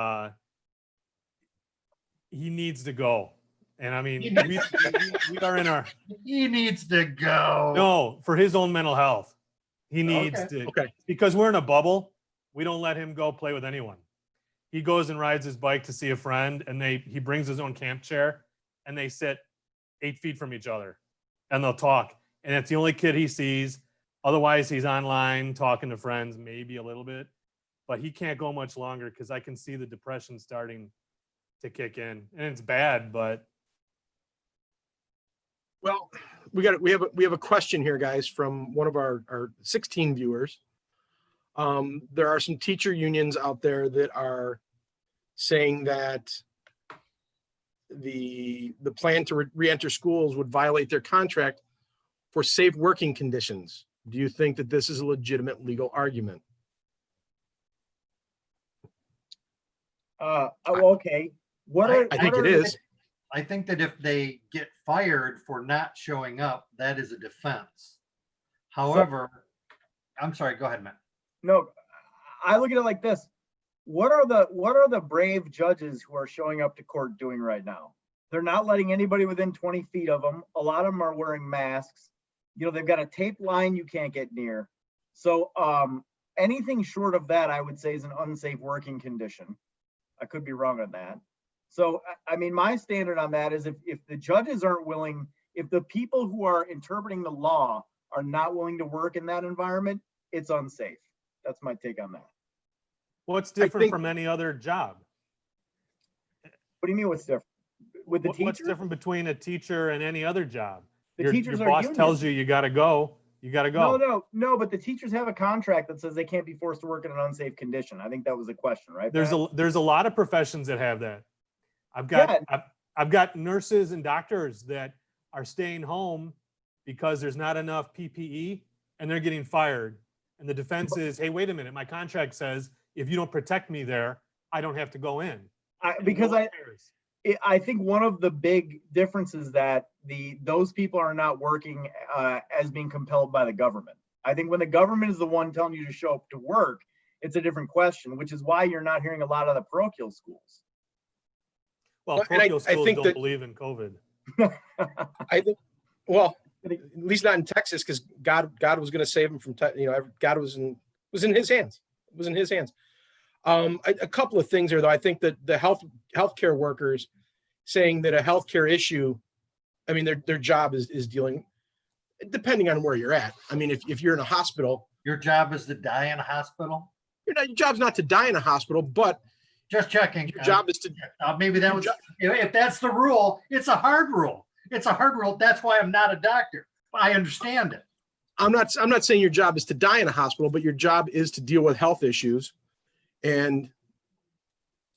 he needs to go. And I mean, we are in our, He needs to go. no, for his own mental health. He needs Okay. to, Okay. because we're in a bubble, we don't let him go play with anyone. He goes and rides his bike to see a friend, and he brings his own camp chair, and they sit 8 feet from each other, and they'll talk. And it's the only kid he sees. Otherwise, he's online talking to friends, maybe a little bit, but he can't go much longer because I can see the depression starting to kick in, and it's bad. But Well, we have a question here, guys, from one of our 16 viewers. There are some teacher unions out there that are saying that the plan to re-enter schools would violate their contract for safe working conditions. Do you think that this is a legitimate legal argument? Okay. I think it is. I think that if they get fired for not showing up, that is a defense. However, I'm sorry, go ahead, Matt. No, I look at it like this. What are the brave judges who are showing up to court doing right now? They're not letting anybody within 20 feet of them. A lot of them are wearing masks. They've got a tape line you can't get near. So anything short of that, I would say, is an unsafe working condition. I could be wrong on that. So, I mean, my standard on that is if the judges aren't willing, if the people who are interpreting the law are not willing to work in that environment, it's unsafe. That's my take on that. what's different think- from any other job? What do you mean what's different? With the What's teacher? different between a teacher and any other job? The Your teachers are boss union. tells you got to go. You got to go. No, but the teachers have a contract that says they can't be forced to work in an unsafe condition. I think that was the question, right? There's Pat? there's a lot of professions that have that. I've got nurses and doctors that are staying home because there's not enough PPE and they're getting fired. And the defense is, hey, wait a minute, my contract says if you don't protect me there, I don't have to go in. And because no one cares. I think one of the big differences that those people are not working as being compelled by the government. I think when the government is the one telling you to show up to work, it's a different question, which is why you're not hearing a lot of the parochial schools. Well, Well, and parochial I schools think don't that- believe in COVID. I think, well, at least not in Texas, because God was going to save him from, God was in his hands. It was in his hands. A couple of things there, though. I think that the healthcare workers saying that a healthcare issue, I mean, their job is dealing, depending on where you're at. I mean, if you're in a hospital, Your job is to die in a hospital? your job's not to die in a hospital, but Just checking. your job is to. Maybe that your was, job- if that's the rule, it's a hard rule. It's a hard rule. That's why I'm not a doctor. I understand it. I'm not saying your job is to die in a hospital, but your job is to deal with health issues. And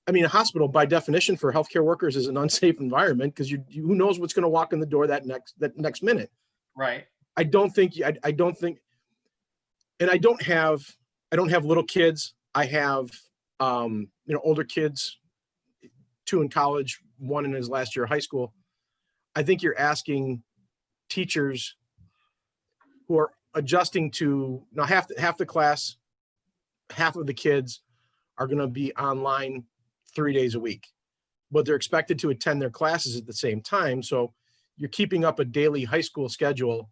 I mean, a hospital by definition for healthcare workers is an unsafe environment because who knows what's going to walk in the door that next minute. Right. I don't think, and I don't have little kids. I have, older kids, 2 in college, 1 in his last year of high school. I think you're asking teachers who are adjusting to now half the class, half of the kids are going to be online 3 days a week, but they're expected to attend their classes at the same time. So you're keeping up a daily high school schedule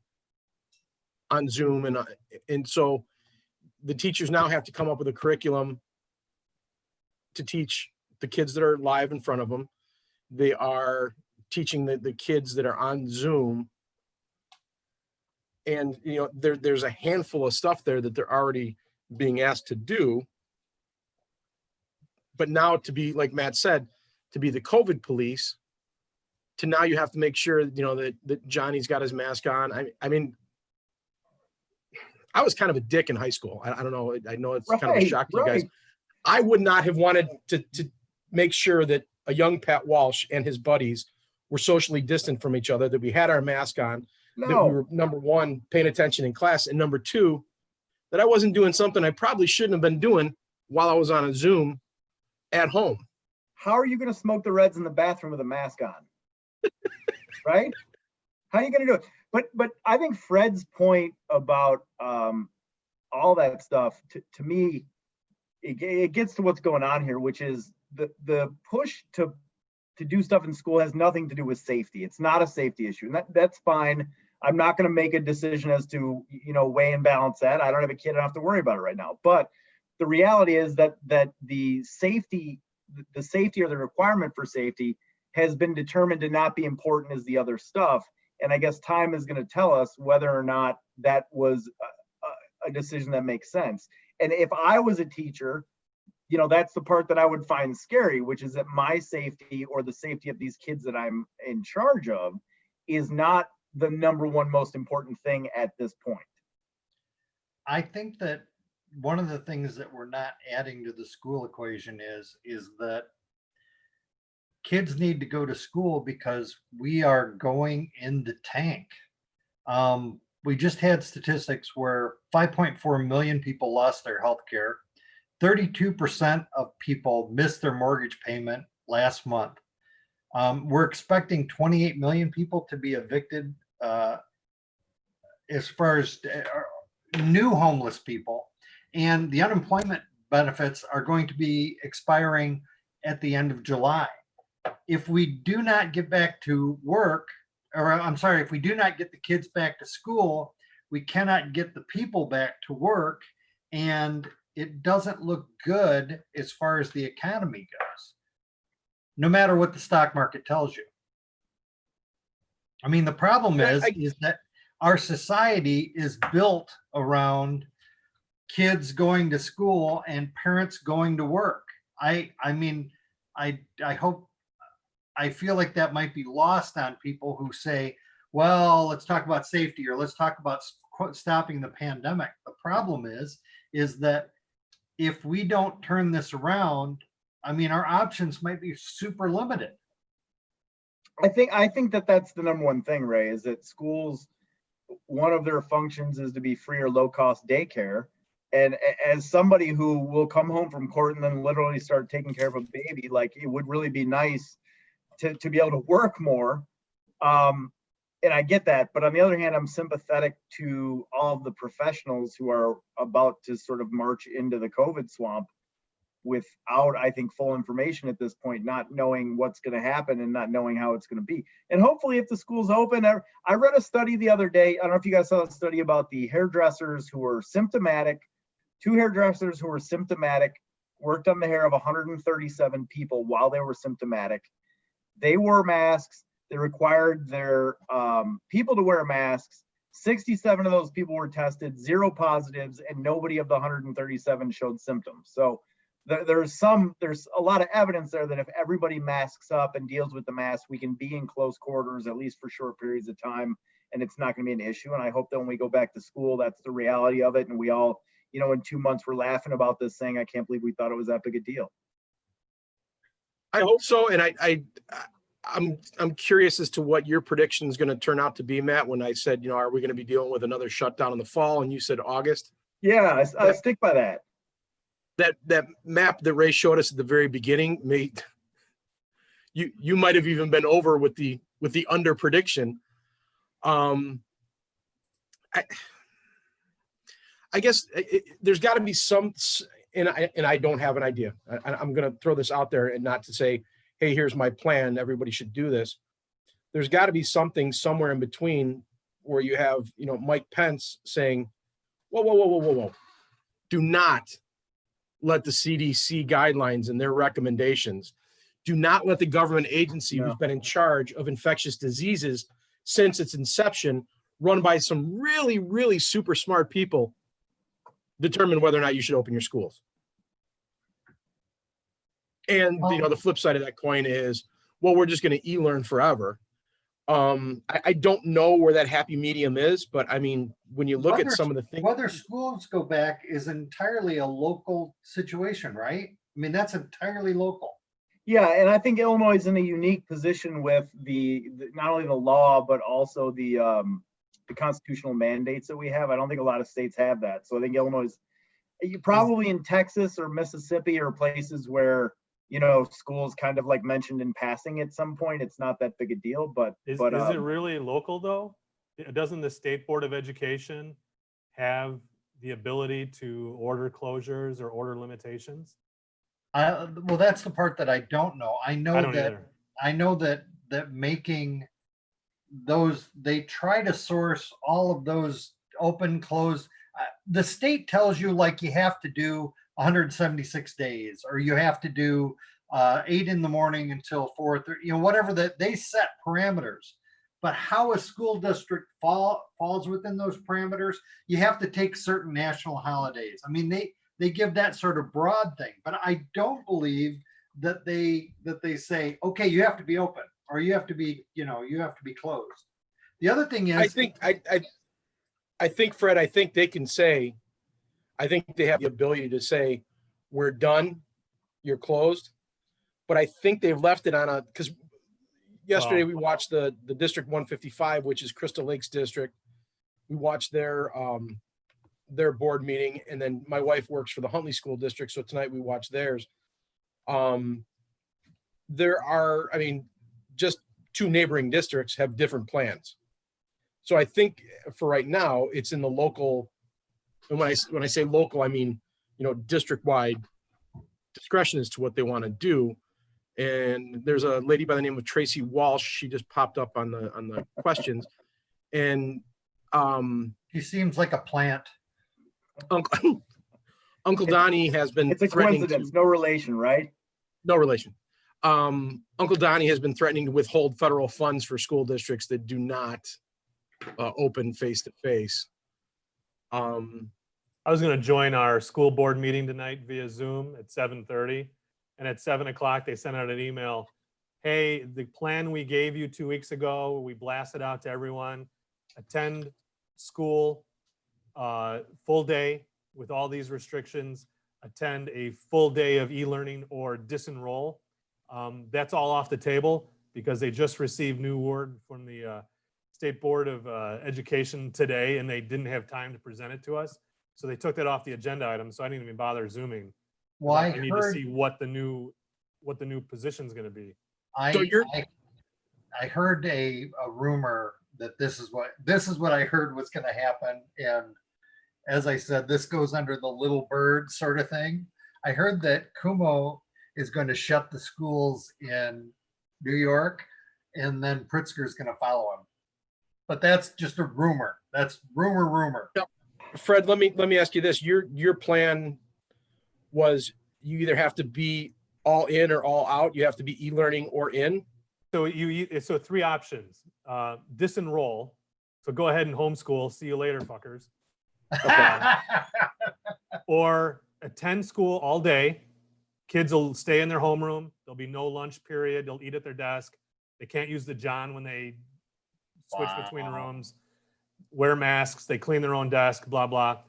on Zoom. And so the teachers now have to come up with a curriculum to teach the kids that are live in front of them. They are teaching the kids that are on Zoom. And, there's a handful of stuff there that they're already being asked to do. But now to be, like Matt said, to be the COVID police, to now you have to make sure, that Johnny's got his mask on. I mean, I was kind of a dick in high school. I don't know. I know it's kind of a shock to you guys. I would not have wanted to make sure that a young Pat Walsh and his buddies were socially distant from each other, that we had our mask on, that we were, number one, paying attention in class, and number two, that I wasn't doing something I probably shouldn't have been doing while I was on a Zoom at home. How are you going to smoke the Reds in the bathroom with a mask on? Right? How are you going to do it? But I think Fred's point about all that stuff, to me, it gets to what's going on here, which is the push to do stuff in school has nothing to do with safety. It's not a safety issue, and that's fine. I'm not going to make a decision as to weigh and balance that. I don't have a kid. I don't have to worry about it right now. But the reality is that the safety or the requirement for safety has been determined to not be important as the other stuff. And I guess time is going to tell us whether or not that was a decision that makes sense. And if I was a teacher, that's the part that I would find scary, which is that my safety or the safety of these kids that I'm in charge of is not the number one most important thing at this point. I think that one of the things that we're not adding to the school equation is that kids need to go to school because we are going in the tank. We just had statistics where 5.4 million people lost their health care. 32% of people missed their mortgage payment last month. We're expecting 28 million people to be evicted as far as new homeless people. And the unemployment benefits are going to be expiring at the end of July. If we do not get back to work, or I'm sorry, if we do not get the kids back to school, we cannot get the people back to work. And it doesn't look good as far as the economy goes, no matter what the stock market tells you. I mean, the problem is that our society is built around kids going to school and parents going to work. I feel like that might be lost on people who say, well, let's talk about safety, or let's talk about stopping the pandemic. The problem is that if we don't turn this around, I mean, our options might be super limited. I think that's the number one thing, Ray, is that schools, one of their functions is to be free or low cost daycare. And as somebody who will come home from court and then literally start taking care of a baby, like, it would really be nice to be able to work more. And I get that. But on the other hand, I'm sympathetic to all of the professionals who are about to sort of march into the COVID swamp without, I think, full information at this point, not knowing what's going to happen and not knowing how it's going to be. And hopefully, if the school's open, I read a study the other day. I don't know if you guys saw a study about the hairdressers who were symptomatic. 2 hairdressers who were symptomatic worked on the hair of 137 people while they were symptomatic. They wore masks. They required their people to wear masks. 67 of those people were tested, 0 positives, and nobody of the 137 showed symptoms. So there's a lot of evidence there that if everybody masks up and deals with the mask, we can be in close quarters, at least for short periods of time, and it's not going to be an issue. And I hope that when we go back to school, that's the reality of it. And we all, in 2 months, we're laughing about this thing. I can't believe we thought it was that big a deal. I hope so. And I'm curious as to what your prediction is going to turn out to be, Matt, when I said, are we going to be dealing with another shutdown in the fall? And you said August. Yeah, I stick by that. That map that Ray showed us at the very beginning made you might have even been over with the under prediction. I guess there's got to be some, and I don't have an idea. I'm going to throw this out there, and not to say, hey, here's my plan, everybody should do this. There's got to be something somewhere in between where you have, Mike Pence saying, whoa. Do not let the CDC guidelines and their recommendations, do not let the government agency who's been in charge of infectious diseases since its inception, run by some really, really super smart people, determine whether or not you should open your schools. And the flip side of that coin is, well, we're just going to e-learn forever. I don't know where that happy medium is, but I mean, when you look at some of the things, whether schools go back is entirely a local situation, right? I mean, that's entirely local. Yeah, and I think Illinois is in a unique position with the not only the law but also the constitutional mandates that we have. I don't think a lot of states have that. So I think Illinois is probably in Texas or Mississippi or places where schools kind of like mentioned in passing at some point. It's not that big a deal, but is it really local though? Doesn't the State Board of Education have the ability to order closures or order limitations? Well, that's the part that I don't know. I know that making those, they try to source all of those open, close. The state tells you like you have to do 176 days, or you have to do 8 in the morning until 4:30, whatever that they set parameters. But how a school district falls within those parameters, you have to take certain national holidays. I mean, they give that sort of broad thing, but I don't believe that they say, okay, you have to be open, or you have to be, you have to be closed. The other thing is, I think, Fred, I think they can say, I think they have the ability to say, we're done, you're closed. But I think they've left it on because yesterday we watched the District 155, which is Crystal Lakes District. We watched their board meeting, and then my wife works for the Huntley School District, so tonight we watched theirs. There are, just 2 neighboring districts have different plans. So I think for right now, it's in the local, and when I say local, I mean, district-wide discretion as to what they want to do. And there's a lady by the name of Tracy Walsh. She just popped up on the questions, and she seems like a plant. Uncle Donnie has been. It's a coincidence, no relation, right? No relation. Uncle Donnie has been threatening to withhold federal funds for school districts that do not open face to face. I was going to join our school board meeting tonight via Zoom at 7:30, and at 7 o'clock they sent out an email. Hey, the plan we gave you 2 weeks ago, we blasted out to everyone. Attend school full day with all these restrictions. Attend a full day of e-learning or disenroll. That's all off the table because they just received new word from the State Board of Education today, and they didn't have time to present it to us. So they took that off the agenda item. So I didn't even bother Zooming. Well, I need to see what the new position is going to be. I heard a rumor that this is what I heard was going to happen. And as I said, this goes under the little bird sort of thing. I heard that Cuomo is going to shut the schools in New York, and then Pritzker is going to follow him. But that's just a rumor. That's rumor. No. Fred, let me ask you this. Your plan was you either have to be all in or all out. You have to be e-learning or in. So so 3 options. Disenroll. So go ahead and homeschool. See you later, fuckers. Okay. Or attend school all day. Kids will stay in their homeroom. There'll be no lunch period. They'll eat at their desk. They can't use the John when they switch between rooms. Wear masks. They clean their own desk, blah, blah.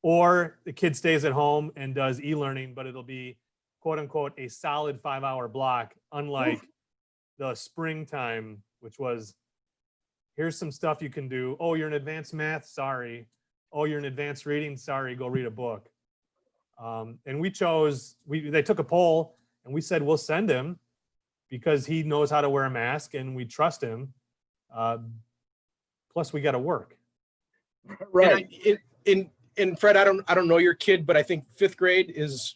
Or the kid stays at home and does e-learning, but it'll be, quote unquote, a solid 5-hour block, unlike the springtime, which was, here's some stuff you can do. Oh, you're in advanced math? Sorry. Oh, you're in advanced reading? Sorry, go read a book. And we chose, they took a poll and we said, we'll send him because he knows how to wear a mask and we trust him. Plus we got to work. Right. And Fred, I don't know your kid, but I think 5th grade is,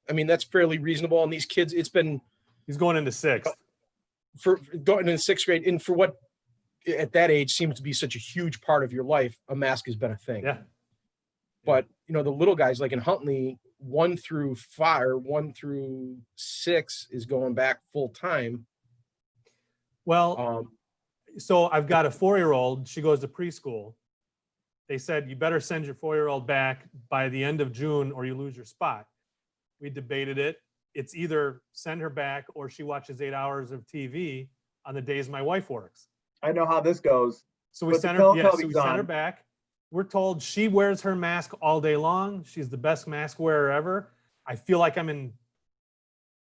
I mean, that's fairly reasonable. And these kids, He's going into 6th. For going into 6th grade, and for what at that age seems to be such a huge part of your life, a mask has been a thing. Yeah. But you know, the little guys like in Huntley, 1 through 6 is going back full time. Well, so I've got a 4-year-old. She goes to preschool. They said, you better send your 4-year-old back by the end of June or you lose your spot. We debated it. It's either send her back or she watches 8 hours of TV on the days my wife works. I know how this goes. So we sent her, so we sent her back. We're told she wears her mask all day long. She's the best mask wearer ever. I feel like I'm in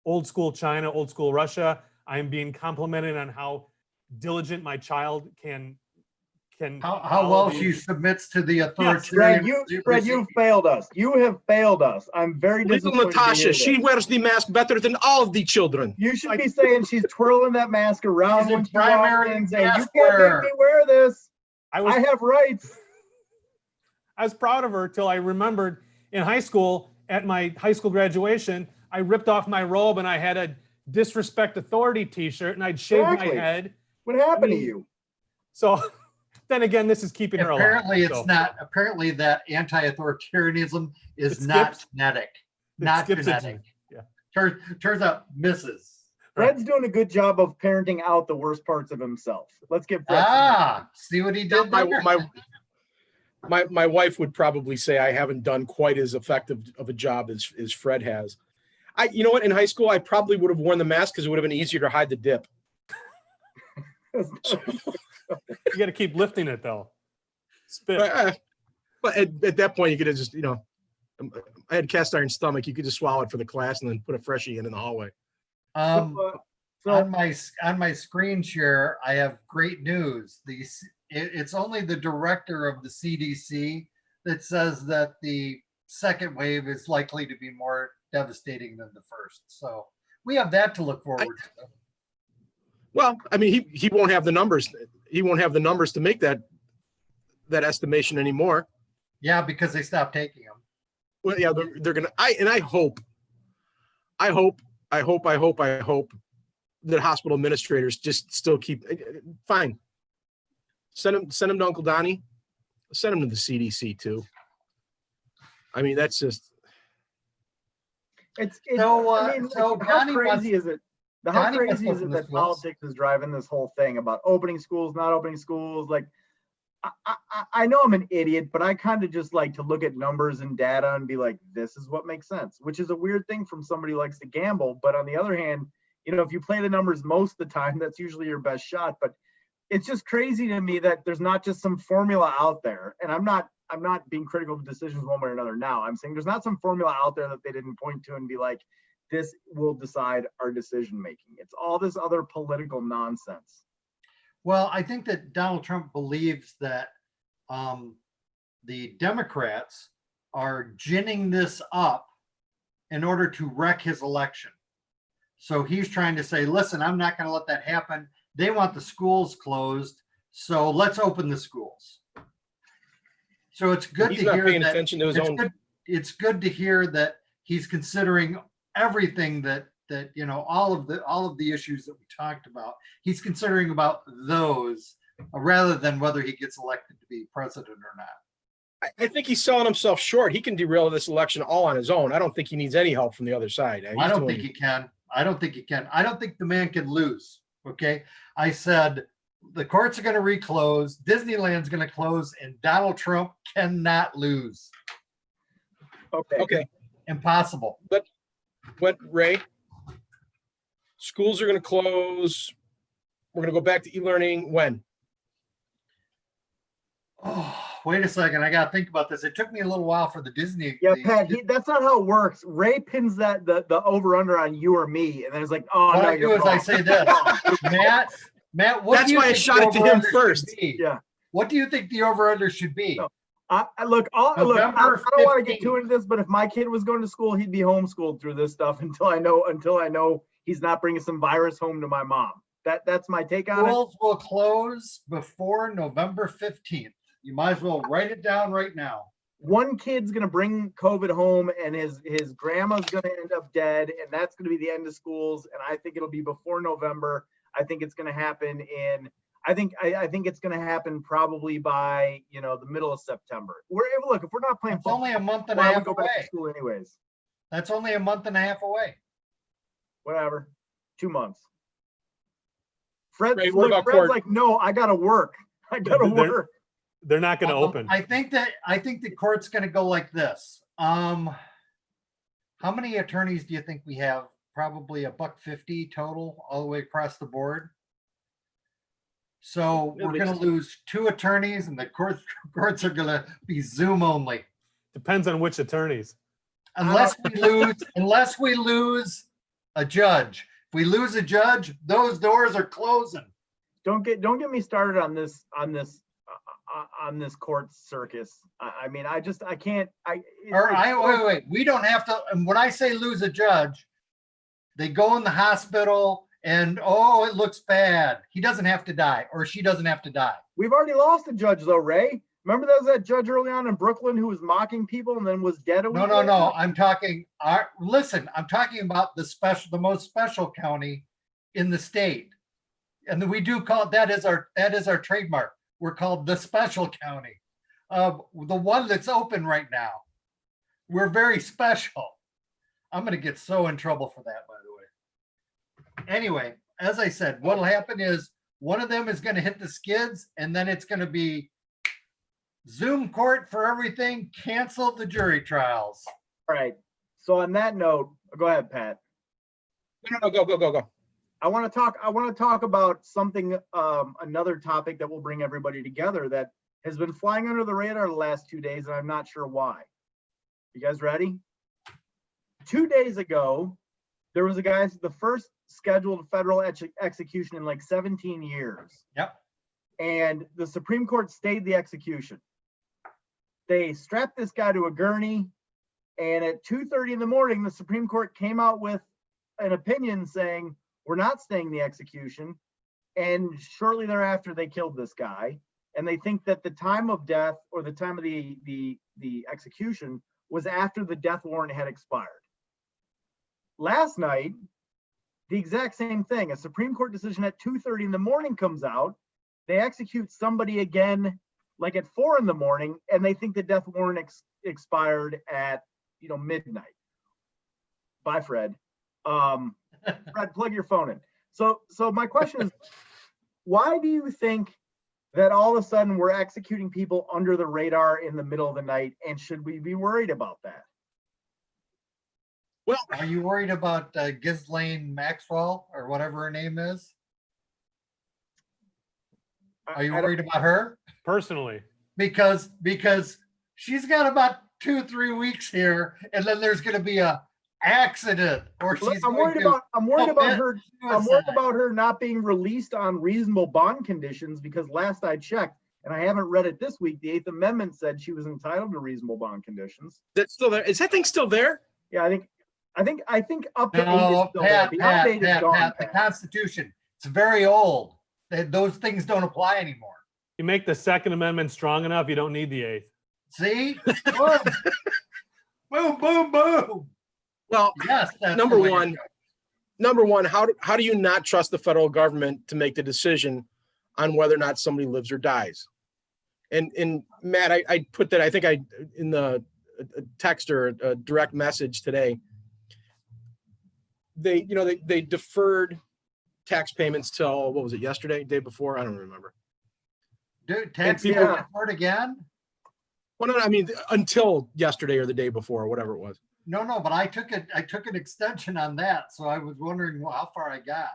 old school China, old school Russia. I am being complimented on how diligent my child can How well she submits to the authoritarian. Fred, you've failed us. You have failed us. I'm very Little disappointed. Natasha, she wears the mask better than all of the children. You should be saying she's twirling that mask around She's a when she primary walks in, saying, "You mask can't wearer." make me wear this. I I have rights." was proud of her till I remembered in high school, at my high school graduation, I ripped off my robe and I had a disrespect authority t-shirt and I'd shaved Exactly. my head. What happened I mean, to you? So then again, this is keeping her alive. Apparently it's so. not, apparently that anti-authoritarianism is It not skips- genetic, It not skips a genetic. gene. Yeah. Turns out misses. Fred's doing a good job of parenting out the worst parts of himself. Let's give Fred. See what he did My, there? my wife would probably say I haven't done quite as effective of a job as Fred has. You know what? In high school, I probably would have worn the mask because it would have been easier to hide the dip. You got to keep lifting it though. Spit. But at that point, you could have just, you know, I had cast iron stomach. You could just swallow it for the class and then put a freshie in the hallway. So, on my screen share, I have great news. It's only the director of the CDC that says that the second wave is likely to be more devastating than the first. So we have that to look forward to. Well, I mean, he won't have the numbers. He won't have the numbers to make that estimation anymore. Yeah, because they stopped taking them. Well, yeah, they're gonna. I hope that hospital administrators just still keep fine. Send him to Uncle Donnie. Send him to the CDC too. I mean, that's just. it's So, I mean, so how Donnie crazy wants- is it? How Donnie wants crazy to is it open the that schools. politics is driving this whole thing about opening schools, not opening schools? Like, I know I'm an idiot, but I kind of just like to look at numbers and data and be like, this is what makes sense, which is a weird thing from somebody who likes to gamble. But on the other hand, you know, if you play the numbers most of the time, that's usually your best shot. But it's just crazy to me that there's not just some formula out there. And I'm not being critical of decisions one way or another now. I'm saying there's not some formula out there that they didn't point to and be like, this will decide our decision making. It's all this other political nonsense. Well, I think that Donald Trump believes that the Democrats are ginning this up in order to wreck his election. So he's trying to say, listen, I'm not going to let that happen. They want the schools closed. So let's open the schools. So it's good He's to not hear paying that attention to his own. it's good to hear that he's considering everything that you know, all of the issues that we talked about. He's considering about those rather than whether he gets elected to be president or not. I think he's selling himself short. He can derail this election all on his own. I don't think he needs any help from the other side. I don't think he can. I don't think the man can lose. Okay. I said the courts are going to reclose, Disneyland's going to close, and Donald Trump cannot lose. Okay. Impossible. What, Ray? Schools are going to close. We're going to go back to e-learning when? Oh, wait a second. I got to think about this. It took me a little while for the Disney. Yeah, the- Pat, that's not how it works. Ray pins the over under on you or me, and then it's like, oh what no, I do you're is I wrong. say this, Matt, what That's do you why I think shot the it to him over-under should first. be? Yeah. What do you think the over-under should be? No. Look, I November don't want to get 15th. too into this, but if my kid was going to school, he'd be homeschooled through this stuff until I know he's not bringing some virus home to my mom. That's my take on it. Schools will close before November 15th. You might as well write it down right now. One kid's gonna bring COVID home, and his grandma's gonna end up dead, and that's gonna be the end of schools. And I think it'll be before November. I think it's gonna happen in. I think it's gonna happen probably by the middle of September. If we're not playing It's football, only a month and a why would we half go back to away. school anyways? That's only a month and a half away. Whatever, 2 months. Fred's Ray, what about Fred's court? like, no, I gotta work. I gotta They're- work. They're not going to open. I think the court's going to go like this. How many attorneys do you think we have? Probably $150 total all the way across the board. So At we're going to least. lose 2 attorneys, and the courts are going to be Zoom only. Depends on which attorneys. Unless we lose a judge. If we lose a judge, those doors are closing. Don't get me started on this court circus. I mean, I can't. Wait. We don't have to. And when I say lose a judge, they go in the hospital and it looks bad. He doesn't have to die, or she doesn't have to die. We've already lost a judge though, Ray. Remember there was that judge early on in Brooklyn who was mocking people and then was dead a week later? No. I'm talking. Listen, I'm talking about the most special county in the state, and we do call that is our trademark. We're called the special county. The one that's open right now. We're very special. I'm going to get so in trouble for that, by the way. Anyway, as I said, what'll happen is one of them is going to hit the skids, and then it's going to be Zoom court for everything. Cancel the trials. All right. So on that note, go ahead, Pat. No, go. I want to talk about something, another topic that will bring everybody together that has been flying under the radar the last 2 days, and I'm not sure why. You guys ready? 2 days ago, there was the first scheduled federal execution in like 17 years. Yep. And the Supreme Court stayed the execution. They strapped this guy to a gurney, and at 2:30 in the morning, the Supreme Court came out with an opinion saying, we're not staying the execution. And shortly thereafter, they killed this guy. And they think that the time of death or the time of the execution was after the death warrant had expired. Last night, the exact same thing. A Supreme Court decision at 2:30 in the morning comes out. They execute somebody again, like at 4 in the morning, and they think the death warrant expired at midnight. Bye, Fred. Fred, plug your phone in. So my question is, why do you think that all of a sudden we're executing people under the radar in the middle of the night, and should we be worried about that? Well, Are you worried about Ghislaine Maxwell or whatever her name is? Are you worried about her? Personally, Because she's got about 2-3 weeks here, and then there's going to be a accident, or Look, she's I'm going worried to about her not being released on reasonable bond conditions, because last I checked, and I haven't read it this week, the 8th Amendment said she was entitled to reasonable bond conditions. that's still there. Is that thing still there? Yeah, I think up to 8 is No, still there. Beyond 8 is gone. Pat, the Constitution, it's very old. Those things don't apply anymore. you make the Second Amendment strong enough, you don't need the Eighth. See? Boom. Boom, boom, boom. Well, Yes. That's number the way to one, go. how do you not trust the federal government to make the decision on whether or not somebody lives or dies? And Matt, I put that, I think in the text or a direct message today, they deferred tax payments till, what was it, yesterday, day before? I don't remember. Dude, tax people- report again? Well, no, I mean, until yesterday or the day before, or whatever it was. No, but I took an extension on that, so I was wondering how far I got.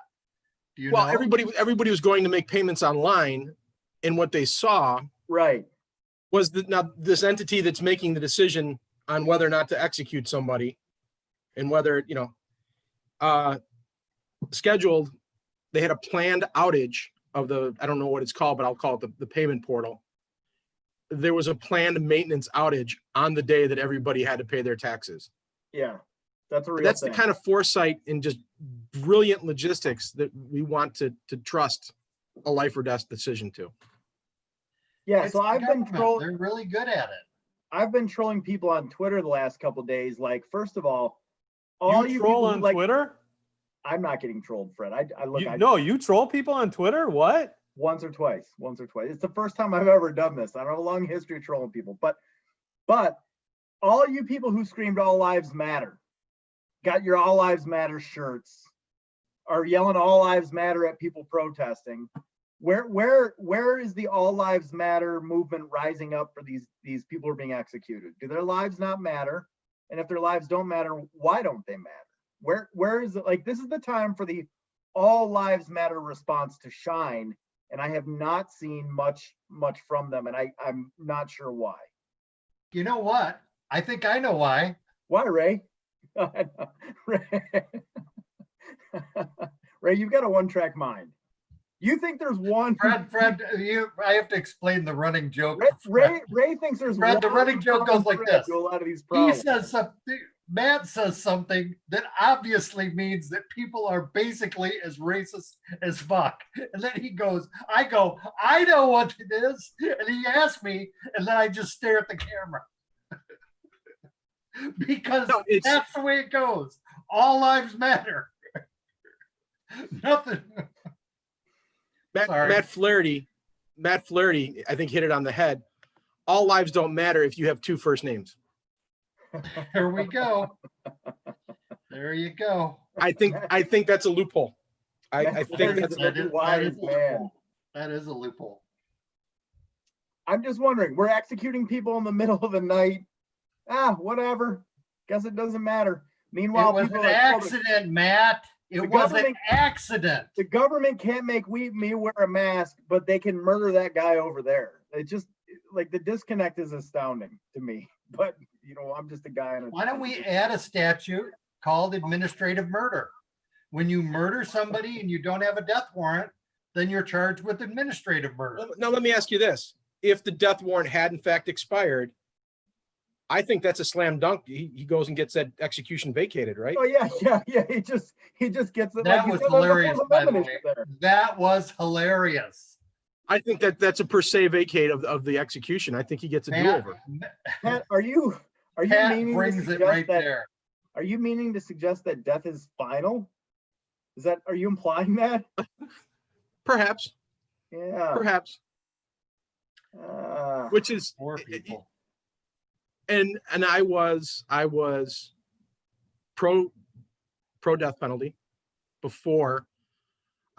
Do you Well, know? everybody was going to make payments online, and what they saw Right. was now this entity that's making the decision on whether or not to execute somebody and whether, scheduled, they had a planned outage of I don't know what it's called, but I'll call it the payment portal. There was a planned maintenance outage on the day that everybody had to pay their taxes. Yeah, that's a real That's thing. the kind of foresight and just brilliant logistics that we want to trust a life or death decision to. Yeah, It's so the I've been government. They're really good at it. I've been trolling people on Twitter the last couple of days. Like, first of all You you troll people who on like, Twitter? I'm not getting trolled, Fred. I look, No, you troll people on Twitter? What? once or twice. It's the first time I've ever done this. I don't have a long history of trolling people, but all you people who screamed "All Lives Matter," got your "All Lives Matter" shirts, are yelling "All Lives Matter" at people protesting. Where is the All Lives Matter movement rising up for these people who are being executed? Do their lives not matter? And if their lives don't matter, why don't they matter? Where is it? Like, this is the time for the All Lives Matter response to shine, and I have not seen much from them, and I'm not sure why. You know what? I think I know why. Why, Ray? Ray, you've got a one-track mind. You think there's one? Fred, I have to explain the running joke. Ray thinks there's Fred, one. the running joke goes like thread this. to a lot of these He problems. says something, Matt says something that obviously means that people are basically as racist as fuck. And then he goes, I know what it is. And he asks me, and then I just stare at the camera. Because No, that's the way it goes. All lives matter. Nothing. Sorry. Matt Flaherty, I think hit it on the head. All lives don't matter if you have two first names. There we go. There you go. I think that's a loophole. I think that's That is wise, man. That is a loophole. I'm just wondering, we're executing people in the middle of the night. Whatever. Guess it doesn't matter. Meanwhile, It was people an are like, "Oh, accident, Matt. It the was an government- accident. the government can't make me wear a mask, but they can murder that guy over there." It just, like, the disconnect is astounding to me. But I'm just a guy on a. Why don't we add a statute called administrative murder? When you murder somebody and you don't have a death warrant, then you're charged with administrative murder. Now, let me ask you this. If the death warrant had in fact expired, I think that's a slam dunk. He goes and gets that execution vacated, right? Oh yeah. He just gets it. That like you was said, there's a hilarious, Fourth by the Amendment way. issue there. That was hilarious. I think that's a per se vacate of the execution. I think he gets a Matt, do-over. Pat, are you Pat meaning to brings it suggest right that? there. Are you meaning to suggest that death is final? Are you implying that? Perhaps, Yeah. perhaps, which is Poor people. and I was pro death penalty before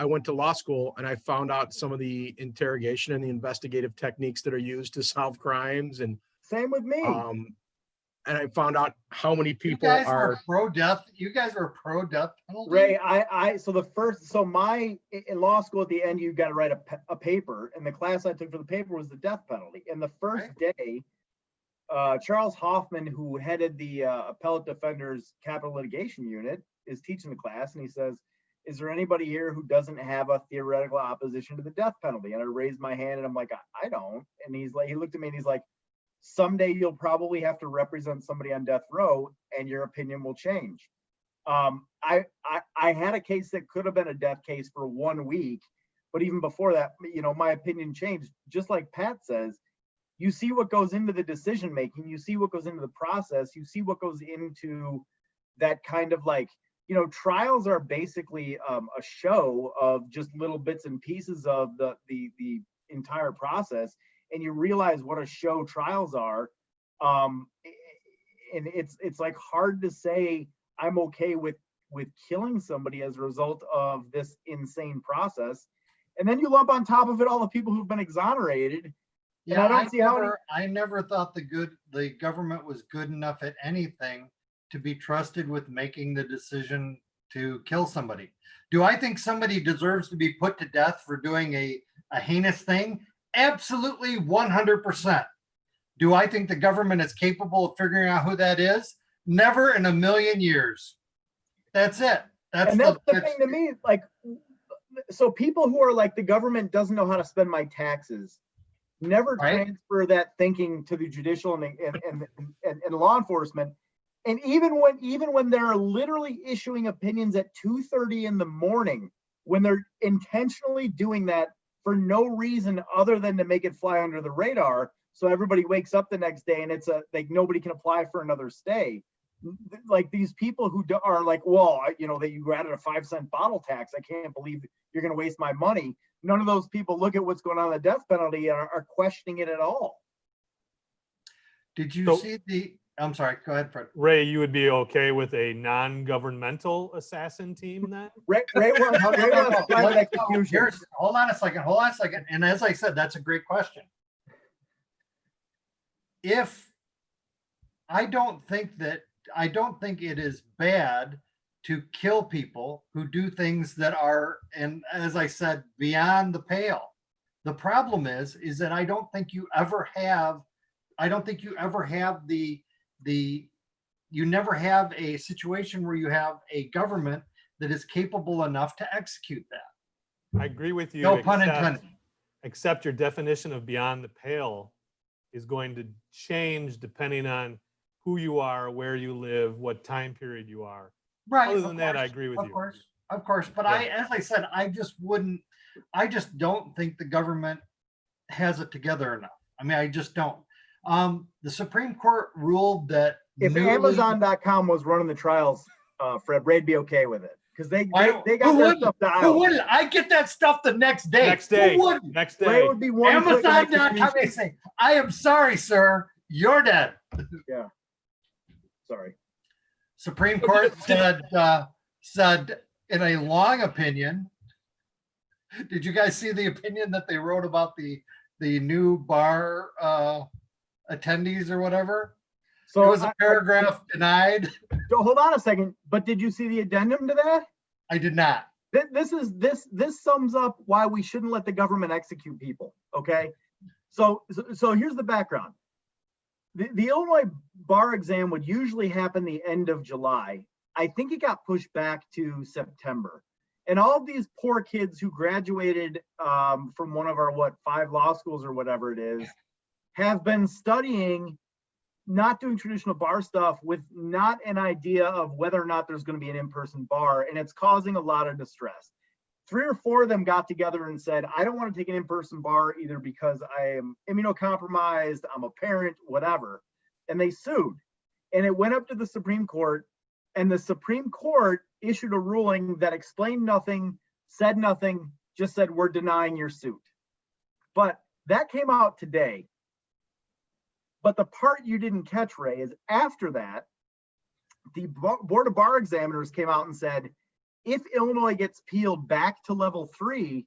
I went to law school, and I found out some of the interrogation and the investigative techniques that are used to solve crimes, and Same with me. and I found out how many You people guys are. were pro-death. You guys were pro-death penalty? Ray, in law school at the end, you got to write a paper, and the class I took for the paper was the death penalty. And the first day, Charles Hoffman, who headed the appellate defenders capital litigation unit, is teaching the class, and he says, "Is there anybody here who doesn't have a theoretical opposition to the death penalty?" And I raised my hand, and I'm like, I don't. And he looked at me, and he's like, "Someday you'll probably have to represent somebody on death row, and your opinion will change." I had a case that could have been a death case for 1 week, but even before that, my opinion changed. Just like Pat says, you see what goes into the decision making, you see what goes into the process, you see what goes into that kind of trials are basically a show of just little bits and pieces of the entire process, and you realize what a show trials are. And it's like hard to say I'm okay with killing somebody as a result of this insane process. And then you lump on top of it all the people who've been exonerated. Yeah, I don't see how I never thought the government was good enough at anything to be trusted with making the decision to kill somebody. Do I think somebody deserves to be put to death for doing a heinous thing? Absolutely 100%. Do I think the government is capable of figuring out who that is? Never in a million years. That's it. And that's the thing to me, like, so people who are like, the government doesn't know how to spend my taxes, never Right. transfer that thinking to the judicial and law enforcement. And even when they're literally issuing opinions at 2:30 in the morning, when they're intentionally doing that for no reason other than to make it fly under the radar, so everybody wakes up the next day and it's like nobody can apply for another stay. Like these people who are like, well, that you added a 5-cent bottle tax. I can't believe you're going to waste my money. None of those people look at what's going on in the death penalty and are questioning it at all. Did you So- see the? I'm sorry. Go ahead, Fred. Ray, you would be okay with a non-governmental assassin team then? Ray wants private execution. Hold on a second. And as I said, that's a great question. If I don't think it is bad to kill people who do things that are, and as I said, beyond the pale. The problem is that I don't think you ever have you never have a situation where you have a government that is capable enough to execute that. I agree with you. No pun intended. Except your definition of beyond the pale is going to change depending on who you are, where you live, what time period you are. Right. Other than that, I agree with you. Of course. But Yeah. as I said, I just don't think the government has it together enough. I mean, I just don't. The Supreme Court ruled that If Amazon.com was running the trials, Fred, Ray'd be okay with it because they got their stuff Who dialed. wouldn't? I get that stuff the next day. Next day. Who wouldn't? Next Ray day. would be one click of Amazon.com, execution. they say, I am sorry, sir, you're dead. Sorry. Supreme Court said in a long opinion. Did you guys see the opinion that they wrote about the new bar attendees or whatever? So It was a paragraph denied. So hold on a second. But did you see the addendum to that? I did not. This sums up why we shouldn't let the government execute people. Okay. So here's the background. The Illinois bar exam would usually happen the end of July. I think it got pushed back to September. And all of these poor kids who graduated from one of our 5 law schools or whatever it is, have been studying, not doing traditional bar stuff with not an idea of whether or not there's going to be an in-person bar, and it's causing a lot of distress. 3 or 4 of them got together and said, I don't want to take an in-person bar either because I am immunocompromised, I'm a parent, whatever. And they sued. And it went up to the Supreme Court, and the Supreme Court issued a ruling that explained nothing, said nothing, just said, we're denying your suit. But that came out today. But the part you didn't catch, Ray, is after that, the Board of Bar Examiners came out and said, if Illinois gets peeled back to level 3,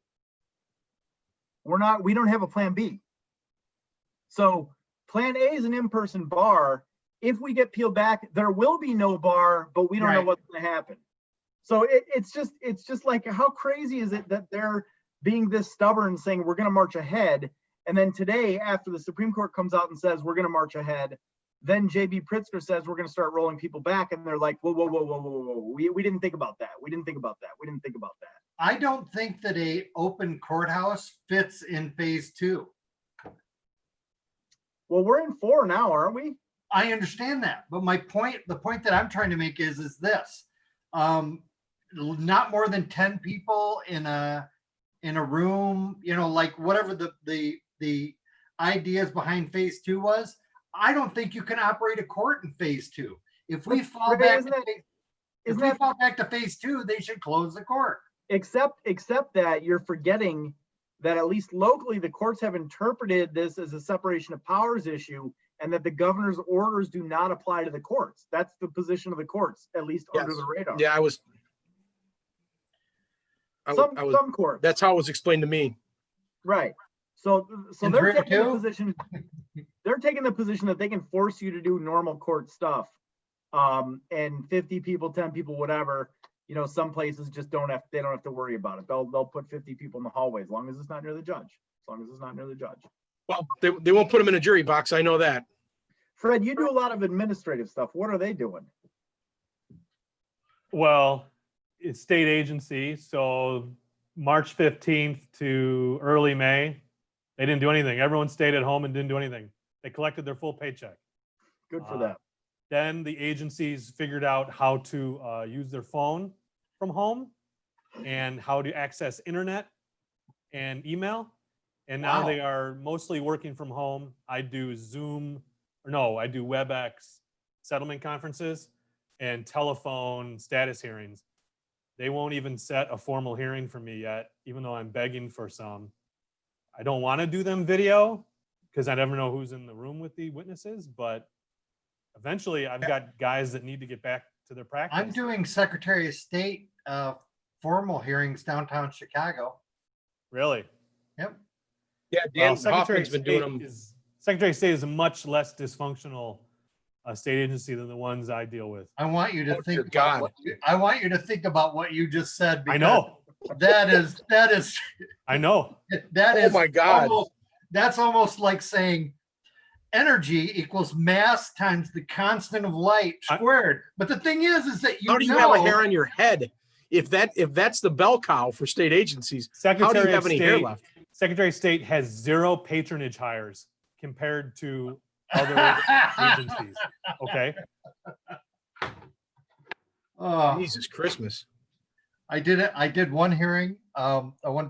we don't have a plan B. So plan A is an in-person bar. If we get peeled back, there will be no bar, but we don't know what's going to happen. So it's just like, how crazy is it that they're being this stubborn, saying we're going to march ahead, and then today, after the Supreme Court comes out and says we're going to march ahead, then JB Pritzker says we're going to start rolling people back, and they're like, whoa, we didn't think about that. We didn't think about that. I don't think that a open courthouse fits in phase 2. Well, we're in 4 now, aren't we? I understand that, but the point that I'm trying to make is this: not more than 10 people in a room. Like whatever the ideas behind phase 2 was. I don't think you can operate a court in phase 2. If we fall back to phase 2, they should close the court. Except that you're forgetting that at least locally, the courts have interpreted this as a separation of powers issue, and that the governor's orders do not apply to the courts. That's the position of the courts, at least under the radar. Yeah, Some courts. That's how it was explained to me. Right. So And they're 3 to taking the 2? position. They're taking the position that they can force you to do normal court stuff. And 50 people, 10 people, whatever. Some places just don't have to worry about it. They'll put 50 people in the hallway as long as it's not near the judge. Well, they won't put them in a jury box. I know that. Fred, you do a lot of administrative stuff. What are they doing? Well, it's state agency, so March 15th to early May, they didn't do anything. Everyone stayed at home and didn't do anything. They collected their full paycheck. Good for them. Then the agencies figured out how to use their phone from home and how to access internet and email. And now Wow. they are mostly working from home. I do Zoom, or no, I do WebEx settlement conferences and telephone status hearings. They won't even set a formal hearing for me yet, even though I'm begging for some. I don't want to do them video because I never know who's in the room with the witnesses, but eventually I've got guys that need to get back to their practice. I'm doing Secretary of State formal hearings downtown Chicago. Really? Yep. Yeah, Well, Dan Hoffman's been doing them. Secretary of State is a much less dysfunctional state agency than the ones I deal with. I want you to Oh, think dear about God. I want you to think about what you just said. I because know. that is I know. that Oh is my God. that's almost like saying energy equals mass times the constant of light squared. But the thing is that How do you have a hair on your head? If that's the bell cow for state agencies, how do you Secretary have of any hair State, left? Secretary of State has 0 patronage hires compared to other agencies. Okay. Oh, Jesus Christmas. I did it. I did one hearing.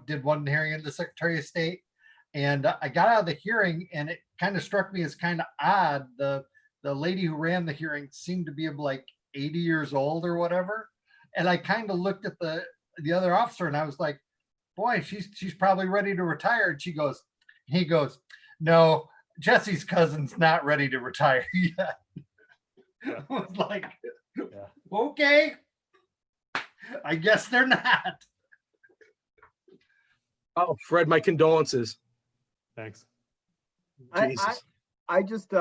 Did one hearing in the Secretary of State, and I got out of the hearing, and it kind of struck me as kind of odd. The lady who ran the hearing seemed to be like 80 years old or whatever, and I kind of looked at the other officer, and I was like, "Boy, she's probably ready to retire." And he goes, "No, Jesse's cousin's not ready to retire yet." Yeah. I was like, Yeah. "Okay, I guess they're not." Oh, Fred, my condolences. Thanks. Jesus. I just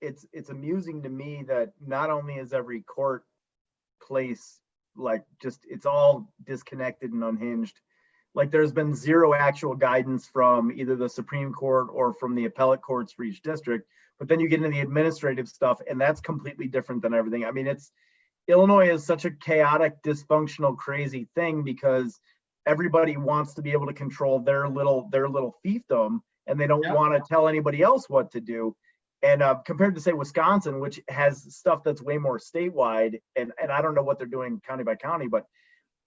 it's amusing to me that not only is every court place like just it's all disconnected and unhinged. Like there's been 0 actual guidance from either the Supreme Court or from the appellate courts for each district. But then you get into the administrative stuff, and that's completely different than everything. I mean, Illinois is such a chaotic, dysfunctional, crazy thing because everybody wants to be able to control their little fiefdom, and they don't Yep. want to tell anybody else what to do. And compared to say Wisconsin, which has stuff that's way more statewide, and I don't know what they're doing county by county, but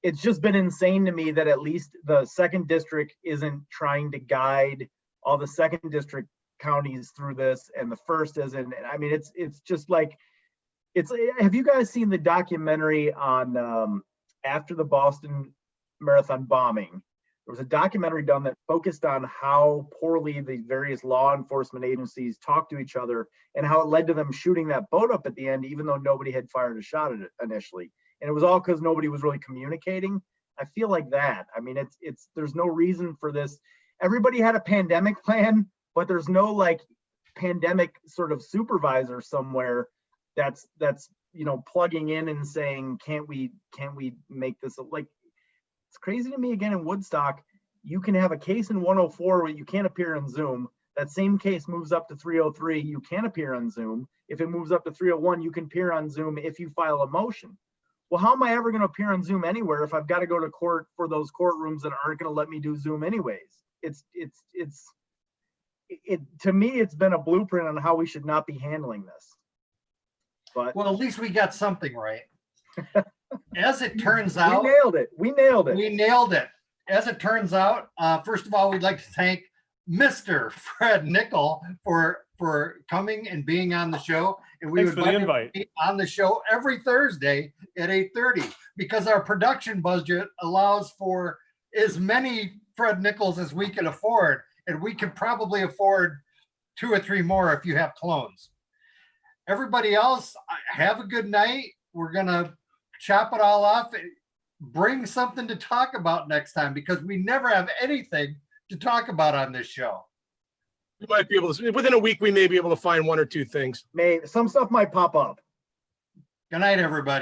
it's just been insane to me that at least the second district isn't trying to guide all the second district counties through this, and the first isn't. I mean, it's just like have you guys seen the documentary on after the Boston Marathon bombing? There was a documentary done that focused on how poorly the various law enforcement agencies talked to each other and how it led to them shooting that boat up at the end, even though nobody had fired a shot at it initially. And it was all because nobody was really communicating. I feel like that. I mean, there's no reason for this. Everybody had a pandemic plan, but there's no like pandemic sort of supervisor somewhere that's plugging in and saying, can't we make this like, it's crazy to me. Again, in Woodstock, you can have a case in 104 where you can't appear on Zoom. That same case moves up to 303, you can appear on Zoom. If it moves up to 301, you can appear on Zoom if you file a motion. Well, how am I ever going to appear on Zoom anywhere if I've got to go to court for those courtrooms that aren't going to let me do Zoom anyways? To me, it's been a blueprint on how we should not be handling this. But Well, at least we got something right. As it turns we out, nailed it. We nailed it. we nailed it. As it turns out, first of all, we'd like to thank Mr. Fred Nickel for coming and being on the show. And we Thanks would for the like him to invite. be on the show every Thursday at 8:30 because our production budget allows for as many Fred Nichols as we can afford, and we could probably afford 2 or 3 more if you have clones. Everybody else, have a good night. We're gonna chop it all off. Bring something to talk about next time because we never have anything to talk about on this show. We might be able to, within a week, we may be able to find 1 or 2 things. Some stuff might pop up. Good night, everybody.